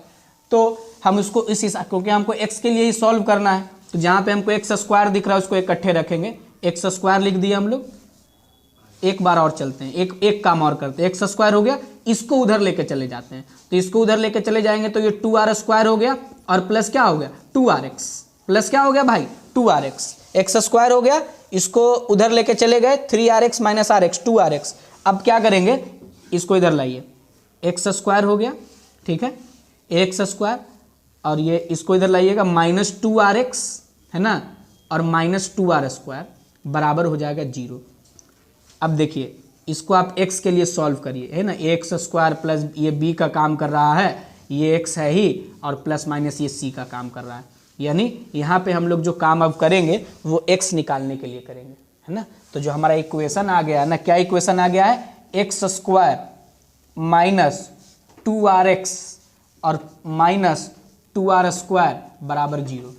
तो हम उसको इस हिसाब, क्योंकि हमको x के लिए ही सॉल्व करना है तो जहाँ पे हमको एक्स स्क्वायर दिख रहा है उसको इकट्ठे रखेंगे, एक्स स्क्वायर लिख दिया हम लोग। एक बार और चलते हैं, एक काम और करते हैं। एक्स स्क्वायर हो गया, इसको उधर लेके चले जाते हैं। तो इसको उधर लेके चले जाएंगे तो ये 2r स्क्वायर हो गया और प्लस क्या हो गया 2rx, प्लस क्या हो गया भाई 2rx। एक्स स्क्वायर हो गया, इसको उधर लेके चले गए 3rx माइनस rx 2rx। अब क्या करेंगे, इसको इधर लाइए, एक्स स्क्वायर हो गया, ठीक है, एक्स स्क्वायर और ये इसको इधर लाइएगा माइनस 2rx है ना, और माइनस 2r स्क्वायर बराबर हो जाएगा 0। अब देखिए इसको आप x के लिए सॉल्व करिए, है ना, एक्स स्क्वायर प्लस ये b का काम कर रहा है, ये x है ही, और प्लस माइनस ये c का काम कर रहा है। यानी यहाँ पे हम लोग जो काम अब करेंगे वो x निकालने के लिए करेंगे, है ना। तो जो हमारा इक्वेशन आ गया ना, क्या इक्वेशन आ गया है, एक्स स्क्वायर माइनस 2rx और माइनस 2r स्क्वायर बराबर 0।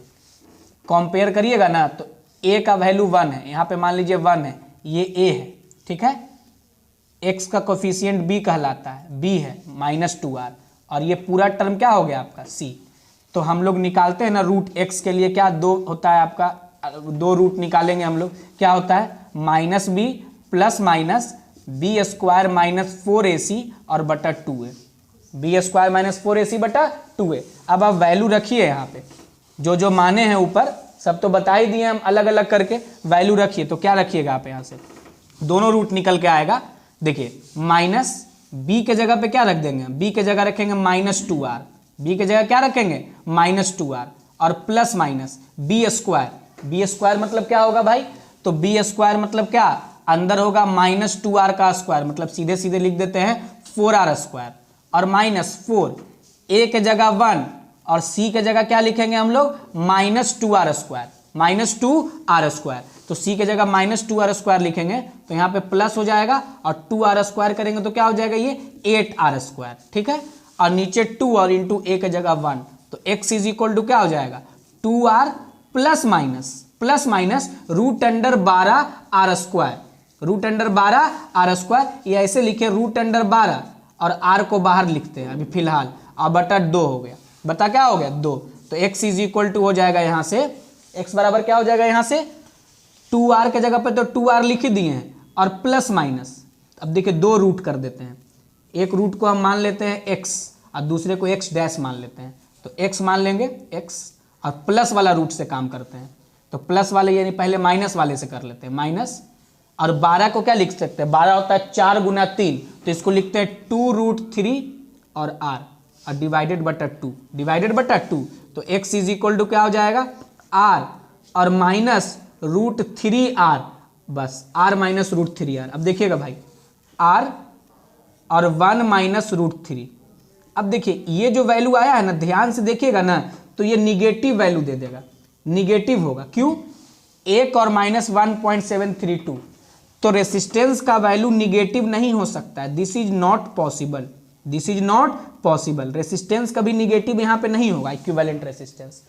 कंपेयर करिएगा ना तो a का वैल्यू 1 है, यहाँ पे मान लीजिए 1 है, ये a है, ठीक है। x का कोफिशिएंट b कहलाता है, b है माइनस 2r, और ये पूरा टर्म क्या हो गया आपका c। तो हम लोग निकालते हैं ना रूट x के लिए, क्या 2 होता है आपका, 2 रूट निकालेंगे हम लोग, क्या होता है minus b plus minus b square minus 4ac और बटा 2a, B square minus 4ac बटा 2a। अब आप वैल्यू रखिए यहाँ पे, जो जो माने हैं ऊपर सब तो बता ही दिए हम, अलग अलग करके वैल्यू रखिए। तो क्या रखिएगा आप यहाँ से, दोनों रूट निकल के आएगा। देखिए माइनस b के जगह पे क्या रख देंगे, b के जगह रखेंगे माइनस 2r, b के जगह क्या रखेंगे माइनस 2r, और प्लस माइनस b स्क्वायर मतलब क्या होगा भाई, तो b स्क्वायर मतलब क्या, अंदर होगा माइनस 2r का स्क्वायर, मतलब सीधे सीधे लिख देते हैं 4r स्क्वायर, और माइनस 4, a के जगह 1 और c के जगह क्या लिखेंगे हम लोग minus 2r square, minus 2r square. तो c के जगह माइनस 2r स्क्वायर लिखेंगे तो यहाँ पे प्लस हो जाएगा, और 2r स्क्वायर करेंगे तो क्या हो जाएगा ये 8r स्क्वायर, ठीक है। और नीचे 2 और इंटू a के जगह 1, तो x इज इक्वल टू क्या हो जाएगा 2r plus minus root under 12r square, root under 12r square. ये ऐसे लिखे रूट अंडर 12 और r को बाहर लिखते हैं अभी फिलहाल, और बटा 2 हो गया, बता क्या हो गया 2। तो x इज इक्वल टू हो जाएगा यहाँ से, x बराबर क्या हो जाएगा यहाँ से 2r के जगह पे तो 2r लिख ही दिए हैं, और प्लस माइनस। अब देखिए 2 रूट कर देते हैं, एक रूट को हम मान लेते हैं x और दूसरे को x डैश मान लेते हैं। तो x मान लेंगे x, और प्लस वाला रूट से काम करते हैं। तो प्लस वाले यानी पहले माइनस वाले से कर लेते हैं, माइनस, और 12 को क्या लिख सकते हैं, 12 होता है 4 गुना 3, तो इसको लिखते हैं 2√3 और r, और डिवाइडेड बटा 2, डिवाइडेड बटा 2। तो x इज इक्वल टू क्या हो जाएगा r और माइनस √3r, बस r माइनस √3r। अब देखिएगा भाई r और 1 माइनस √3। अब देखिए ये जो वैल्यू आया है ना, ध्यान से देखिएगा ना, तो ये निगेटिव वैल्यू दे देगा, निगेटिव होगा। क्यों? 1 और -1.732, तो रेसिस्टेंस का वैल्यू निगेटिव नहीं हो सकता है। This is not possible, this is not possible. Resistance कभी निगेटिव यहाँ पे नहीं होगा, इक्विवेलेंट रेसिस्टेंस।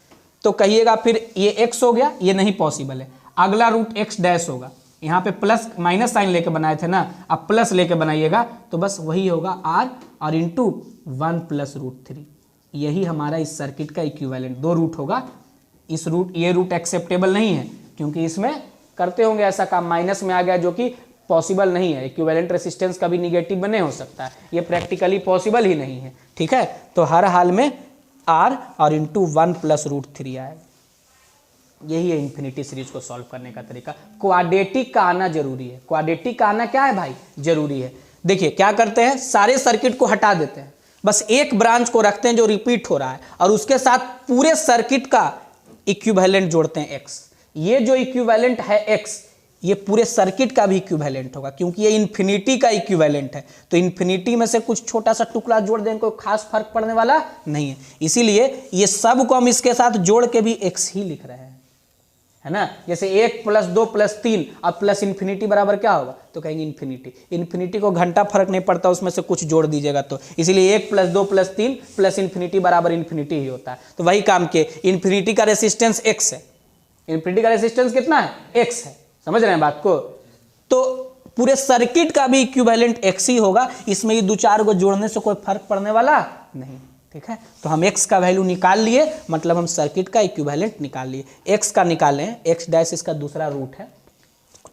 तो कहिएगा फिर ये x हो गया, ये नहीं पॉसिबल है। अगला रूट x डैश होगा, यहाँ पे प्लस माइनस साइन लेके बनाए थे ना, अब प्लस लेके बनाइएगा तो बस वही होगा r और इंटू 1 + √3। यही हमारा इस सर्किट का इक्विवेलेंट। 2 रूट होगा, इस रूट, ये रूट एक्सेप्टेबल नहीं है क्योंकि इसमें करते होंगे ऐसा काम, माइनस में आ गया जो कि पॉसिबल नहीं है। इक्विवेलेंट रेसिस्टेंस कभी निगेटिव में नहीं हो सकता है, ये प्रैक्टिकली पॉसिबल ही नहीं है। ठीक है, तो हर हाल में r और इंटू 1 + √3 आएगा। यही है इन्फिनिटी सीरीज को सॉल्व करने का तरीका। क्वाड्रेटिक का आना जरूरी है। क्वाड्रेटिक का आना क्या है भाई? जरूरी है। देखिए क्या करते हैं, सारे सर्किट को हटा देते हैं, बस एक ब्रांच को रखते हैं जो रिपीट हो रहा है और उसके साथ पूरे सर्किट का इक्विवेलेंट जोड़ते हैं x। ये जो इक्विवेलेंट है x, ये पूरे सर्किट का भी इक्विवेलेंट होगा क्योंकि ये इन्फिनिटी का इक्विवेलेंट है। तो इन्फिनिटी में से कुछ छोटा सा टुकड़ा जोड़ दें, कोई खास फर्क पड़ने वाला नहीं है। इसीलिए ये सब को हम इसके साथ जोड़ के भी x ही लिख रहे हैं, है ना। जैसे 1 + 2 + 3 अब प्लस इन्फिनिटी बराबर क्या होगा, तो कहेंगे इन्फिनिटी। इन्फिनिटी को घंटा फर्क नहीं पड़ता, उसमें से कुछ जोड़ दीजिएगा तो, इसीलिए 1 + 2 + 3 प्लस इन्फिनिटी बराबर इन्फिनिटी ही होता है। तो वही काम के, इन्फिनिटी का रेसिस्टेंस x है। इन्फिनिटी का रेसिस्टेंस कितना है? x है। समझ रहे हैं बात को? तो पूरे सर्किट का भी इक्विवेलेंट x ही होगा, इसमें ये 2-4 को जोड़ने से कोई फर्क पड़ने वाला नहीं। ठीक है, तो हम x का वैल्यू निकाल लिए, मतलब हम सर्किट का इक्विवेलेंट निकाल लिए। x का निकालें, x डैश इसका दूसरा रूट है।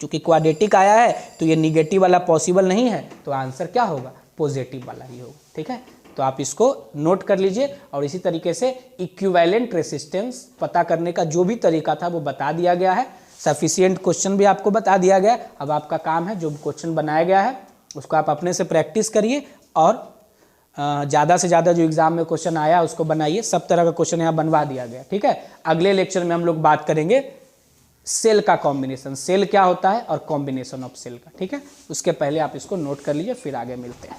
चूंकि क्वाड्रेटिक आया है तो ये निगेटिव वाला पॉसिबल नहीं है, तो आंसर क्या होगा? पॉजिटिव वाला ही होगा। ठीक है, तो आप इसको नोट कर लीजिए। और इसी तरीके से इक्विवेलेंट रेसिस्टेंस पता करने का जो भी तरीका था वो बता दिया गया है। सफिशिएंट क्वेश्चन भी आपको बता दिया गया। अब आपका काम है जो क्वेश्चन बनाया गया है उसको आप अपने से प्रैक्टिस करिए और ज़्यादा से ज़्यादा जो एग्जाम में क्वेश्चन आया उसको बनाइए। सब तरह का क्वेश्चन यहाँ बनवा दिया गया। ठीक है, अगले लेक्चर में हम लोग बात करेंगे सेल का कॉम्बिनेशन, सेल क्या होता है और कॉम्बिनेशन ऑफ सेल का। ठीक है, उसके पहले आप इसको नोट कर लीजिए, फिर आगे मिलते हैं।